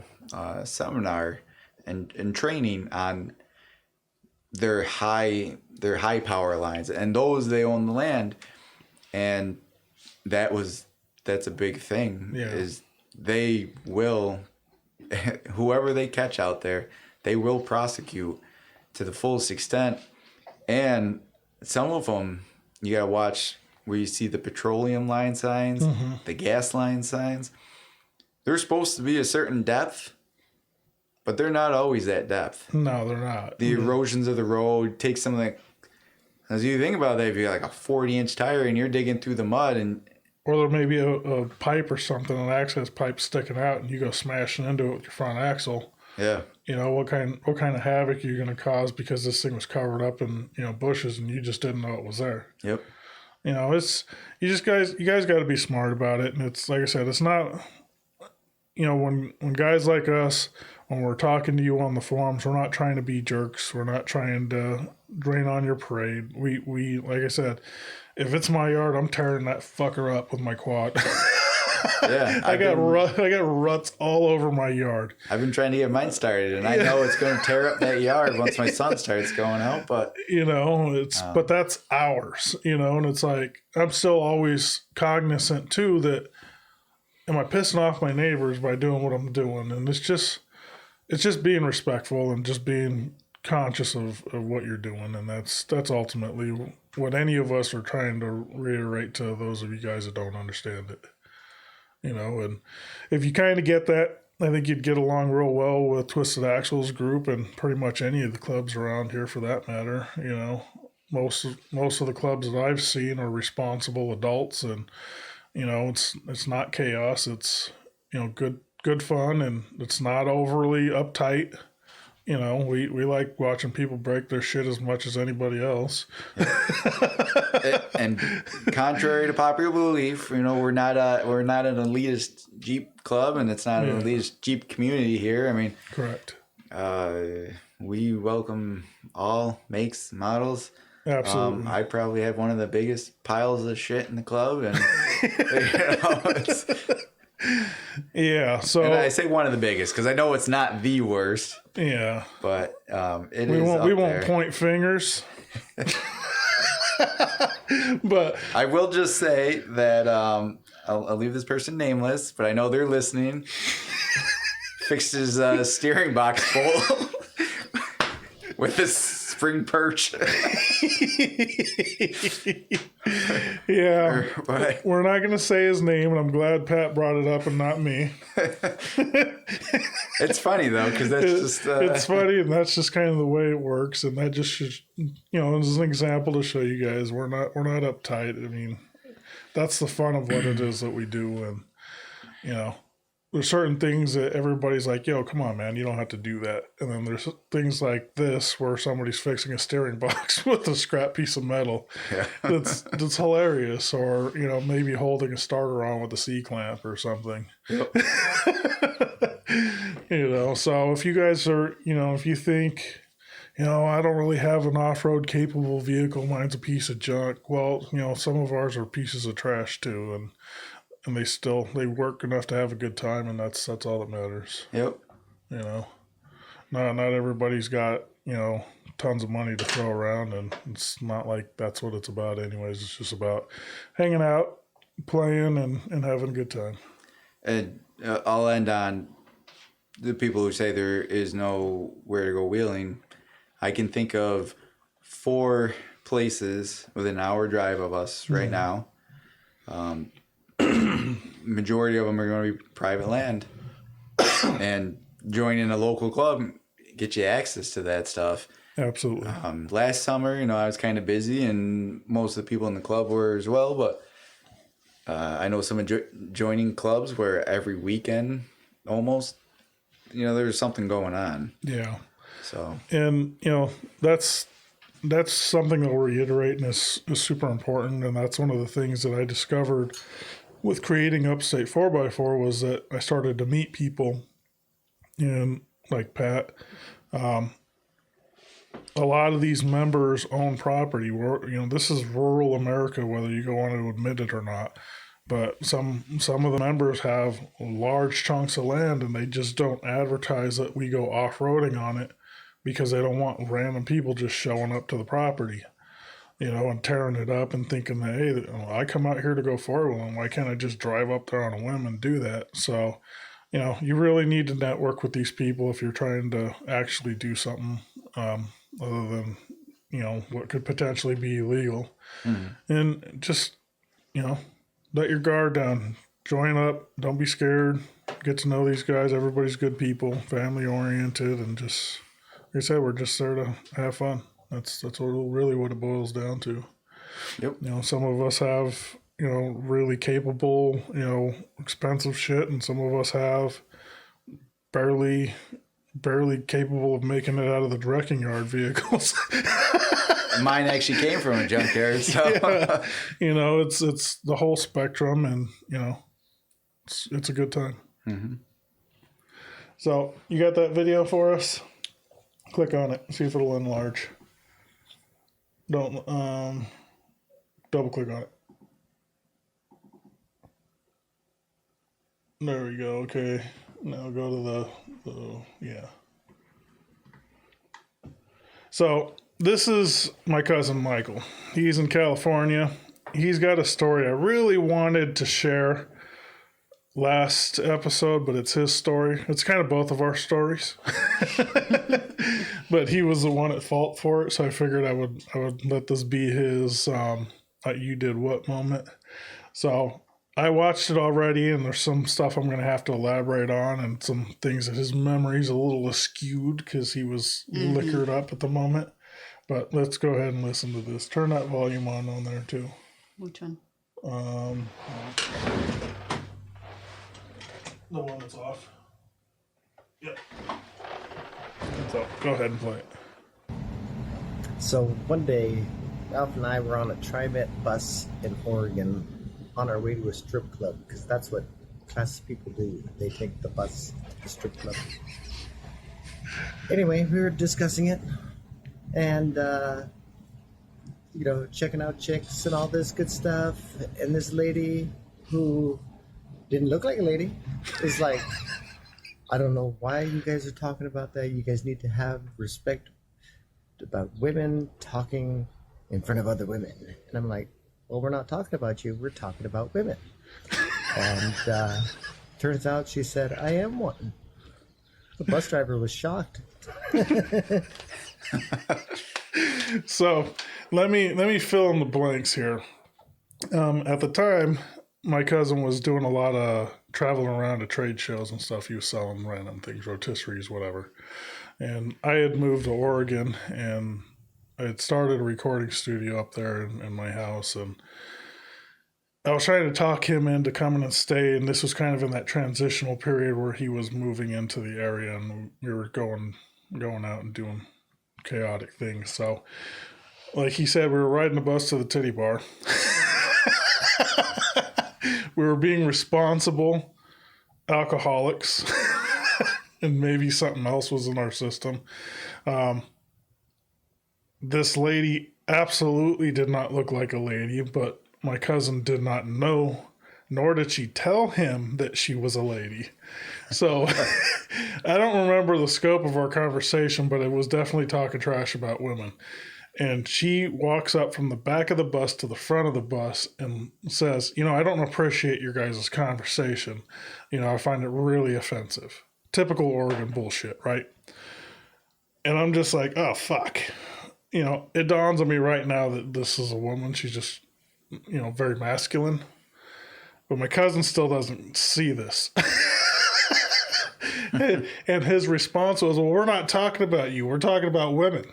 seminar and training on their high power lines, and those they own the land, and that's a big thing. Yeah. Is they will, whoever they catch out there, they will prosecute to the fullest extent. And some of them you gotta watch where you see the petroleum line signs, mm-hmm. the gas line signs. They're supposed to be a certain depth, but they're not always that depth. No, they're not. The erosions of the road take some of the... As you think about that, if you got like a 40-inch tire and you're digging through the mud and... Or there may be a pipe or something, an access pipe sticking out, and you go smashing into it with your front axle. Yeah. What kind of havoc you're going to cause because this thing was covered up in, bushes and you just didn't know it was there. Yep. You guys got to be smart about it. And it's, like I said, it's not... when guys like us, when we're talking to you on the forums, we're not trying to be jerks. We're not trying to drain on your parade. We like I said, if it's my yard, I'm tearing that fucker up with my quad. Yeah, I got ruts all over my yard. I've been trying to get mine started, and I know it's going to tear up that yard once my son starts going out. But but that's ours. And it's like I'm still always cognizant too that am I pissing off my neighbors by doing what I'm doing, and it's just being respectful and just being conscious of what you're doing, and that's ultimately what any of us are trying to reiterate to those of you guys that don't understand it. And if you kind of get that, I think you'd get along real well with Twisted Axles group and pretty much any of the clubs around here for that matter. Most of the clubs that I've seen are responsible adults, and it's not chaos. It's good fun, and it's not overly uptight. We like watching people break their shit as much as anybody else. And contrary to popular belief, we're not an elitist Jeep club, and it's not an elitist Jeep community here. I mean, correct. We welcome all makes, models. Absolutely. I probably have one of the biggest piles of shit in the club, and yeah. So and I say one of the biggest because I know it's not the worst. Yeah. But we won't point fingers. But I will just say that I'll leave this person nameless, but I know they're listening. Fixed his steering box full with this spring perch. Yeah. We're not going to say his name, and I'm glad Pat brought it up and not me. It's funny, though, because that's just... It's funny, and that's just kind of the way it works, and that just should, this is an example to show you guys we're not uptight. I mean, that's the fun of what it is that we do, and, there's certain things that everybody's like, yo, come on, man, you don't have to do that. And then there's things like this where somebody's fixing a steering box with a scrap piece of metal. Yeah. that's hilarious. Or, maybe holding a starter on with a C-clamp or something. Yep. So if you guys are, if you think, I don't really have an off-road capable vehicle, mine's a piece of junk. Well, some of ours are pieces of trash too. And they work enough to have a good time, and that's all that matters. Yep. Not everybody's got tons of money to throw around, and it's not like that's what it's about anyways. It's just about hanging out, playing, and having a good time. And I'll end on the people who say there is nowhere to go wheeling. I can think of 4 places within an hour drive of us right now. Majority of them are going to be private land, and joining a local club get you access to that stuff. Absolutely. Last summer, I was kind of busy, and most of the people in the club were as well. But I know some joining clubs where every weekend, almost, there's something going on. Yeah. So. And that's something that we'll reiterate and is super important, and that's one of the things that I discovered with creating Upstate 4x4 was that I started to meet people, and like Pat, a lot of these members own property. This is rural America, whether you want to admit it or not. But some of the members have large chunks of land, and they just don't advertise that we go off-roading on it because they don't want random people just showing up to the property. And tearing it up and thinking that, hey, I come out here to go four-wheeling. Why can't I just drive up there on a whim and do that? So, you really need to network with these people if you're trying to actually do something other than, what could potentially be illegal. Mm-hmm. And just, let your guard down. Join up. Don't be scared. Get to know these guys. Everybody's good people, family-oriented, and just, like I said, we're just there to have fun. That's really what it boils down to. Yep. Some of us have, really capable, expensive shit, and some of us have barely capable of making it out of the wrecking yard vehicles. Mine actually came from a junkyard, so it's the whole spectrum, and it's a good time. Mm-hmm. So you got that video for us? Click on it. See if it'll enlarge. Don't double click on it. There we go. Okay. Now go to the yeah. So this is my cousin Michael. He's in California. He's got a story I really wanted to share last episode, but it's his story. It's kind of both of our stories. But he was the one at fault for it, so I figured I would let this be his you did what moment. So I watched it already, and there's some stuff I'm going to have to elaborate on, and some things that his memory's a little askewed because he was liquored up at the moment. But let's go ahead and listen to this. Turn that volume on there too. Which one? The one that's off. Yep. So go ahead and play it. So one day, Ralph and I were on a TriMet bus in Oregon on our way to a strip club, because that's what classy people do. They take the bus to the strip club. Anyway, we were discussing it and, checking out chicks and all this good stuff. And this lady who didn't look like a lady is like, I don't know why you guys are talking about that. You guys need to have respect about women talking in front of other women. And I'm like, well, we're not talking about you. We're talking about women. And turns out she said, I am one. The bus driver was shocked. So let me fill in the blanks here. At the time, my cousin was doing a lot of traveling around to trade shows and stuff. He was selling random things, rotisseries, whatever. And I had moved to Oregon, and I had started a recording studio up there in my house. And I was trying to talk him into coming and stay. And this was kind of in that transitional period where he was moving into the area, and we were going out and doing chaotic things. So, like he said, we were riding the bus to the titty bar. We were being responsible alcoholics, and maybe something else was in our system. This lady absolutely did not look like a lady, but my cousin did not know, nor did she tell him that she was a lady. So I don't remember the scope of our conversation, but it was definitely talking trash about women. And she walks up from the back of the bus to the front of the bus and says, I don't appreciate your guys' conversation. I find it really offensive. Typical Oregon bullshit, right? And I'm just like, oh, fuck. It dawns on me right now that this is a woman. She's just, very masculine. But my cousin still doesn't see this. And his response was, well, we're not talking about you. We're talking about women.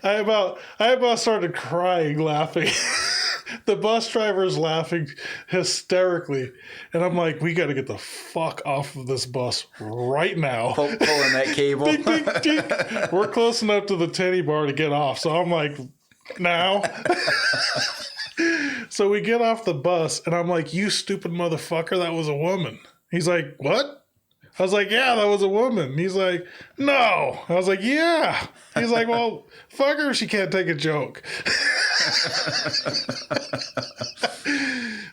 I about started crying, laughing. The bus driver's laughing hysterically. And I'm like, we got to get the fuck off of this bus right now. Pulling that cable. Ding, ding, ding. We're close enough to the titty bar to get off. So I'm like, now. So we get off the bus, and I'm like, you stupid motherfucker, that was a woman. He's like, what? I was like, yeah, that was a woman. He's like, no. I was like, yeah. He's like, well, fuck her if she can't take a joke.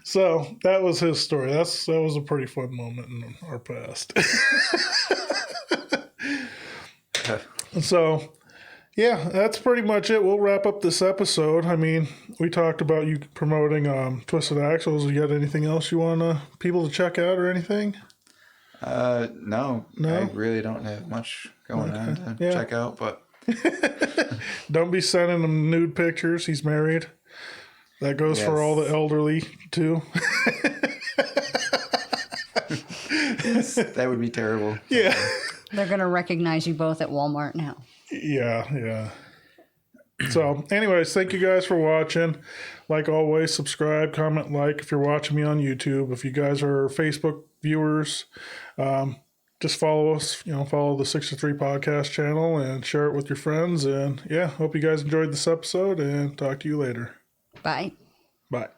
So that was his story. That was a pretty fun moment in our past. So, yeah, that's pretty much it. We'll wrap up this episode. I mean, we talked about you promoting Twisted Axles. You got anything else you want people to check out or anything? No, I really don't have much going on to check out, but don't be sending him nude pictures. He's married. That goes for all the elderly too. That would be terrible. Yeah. They're going to recognize you both at Walmart now. Yeah. So, anyways, thank you guys for watching. Like always, subscribe, comment, like if you're watching me on YouTube. If you guys are Facebook viewers, just follow us, follow the 63 podcast channel and share it with your friends. And yeah, hope you guys enjoyed this episode, and talk to you later. Bye. Bye.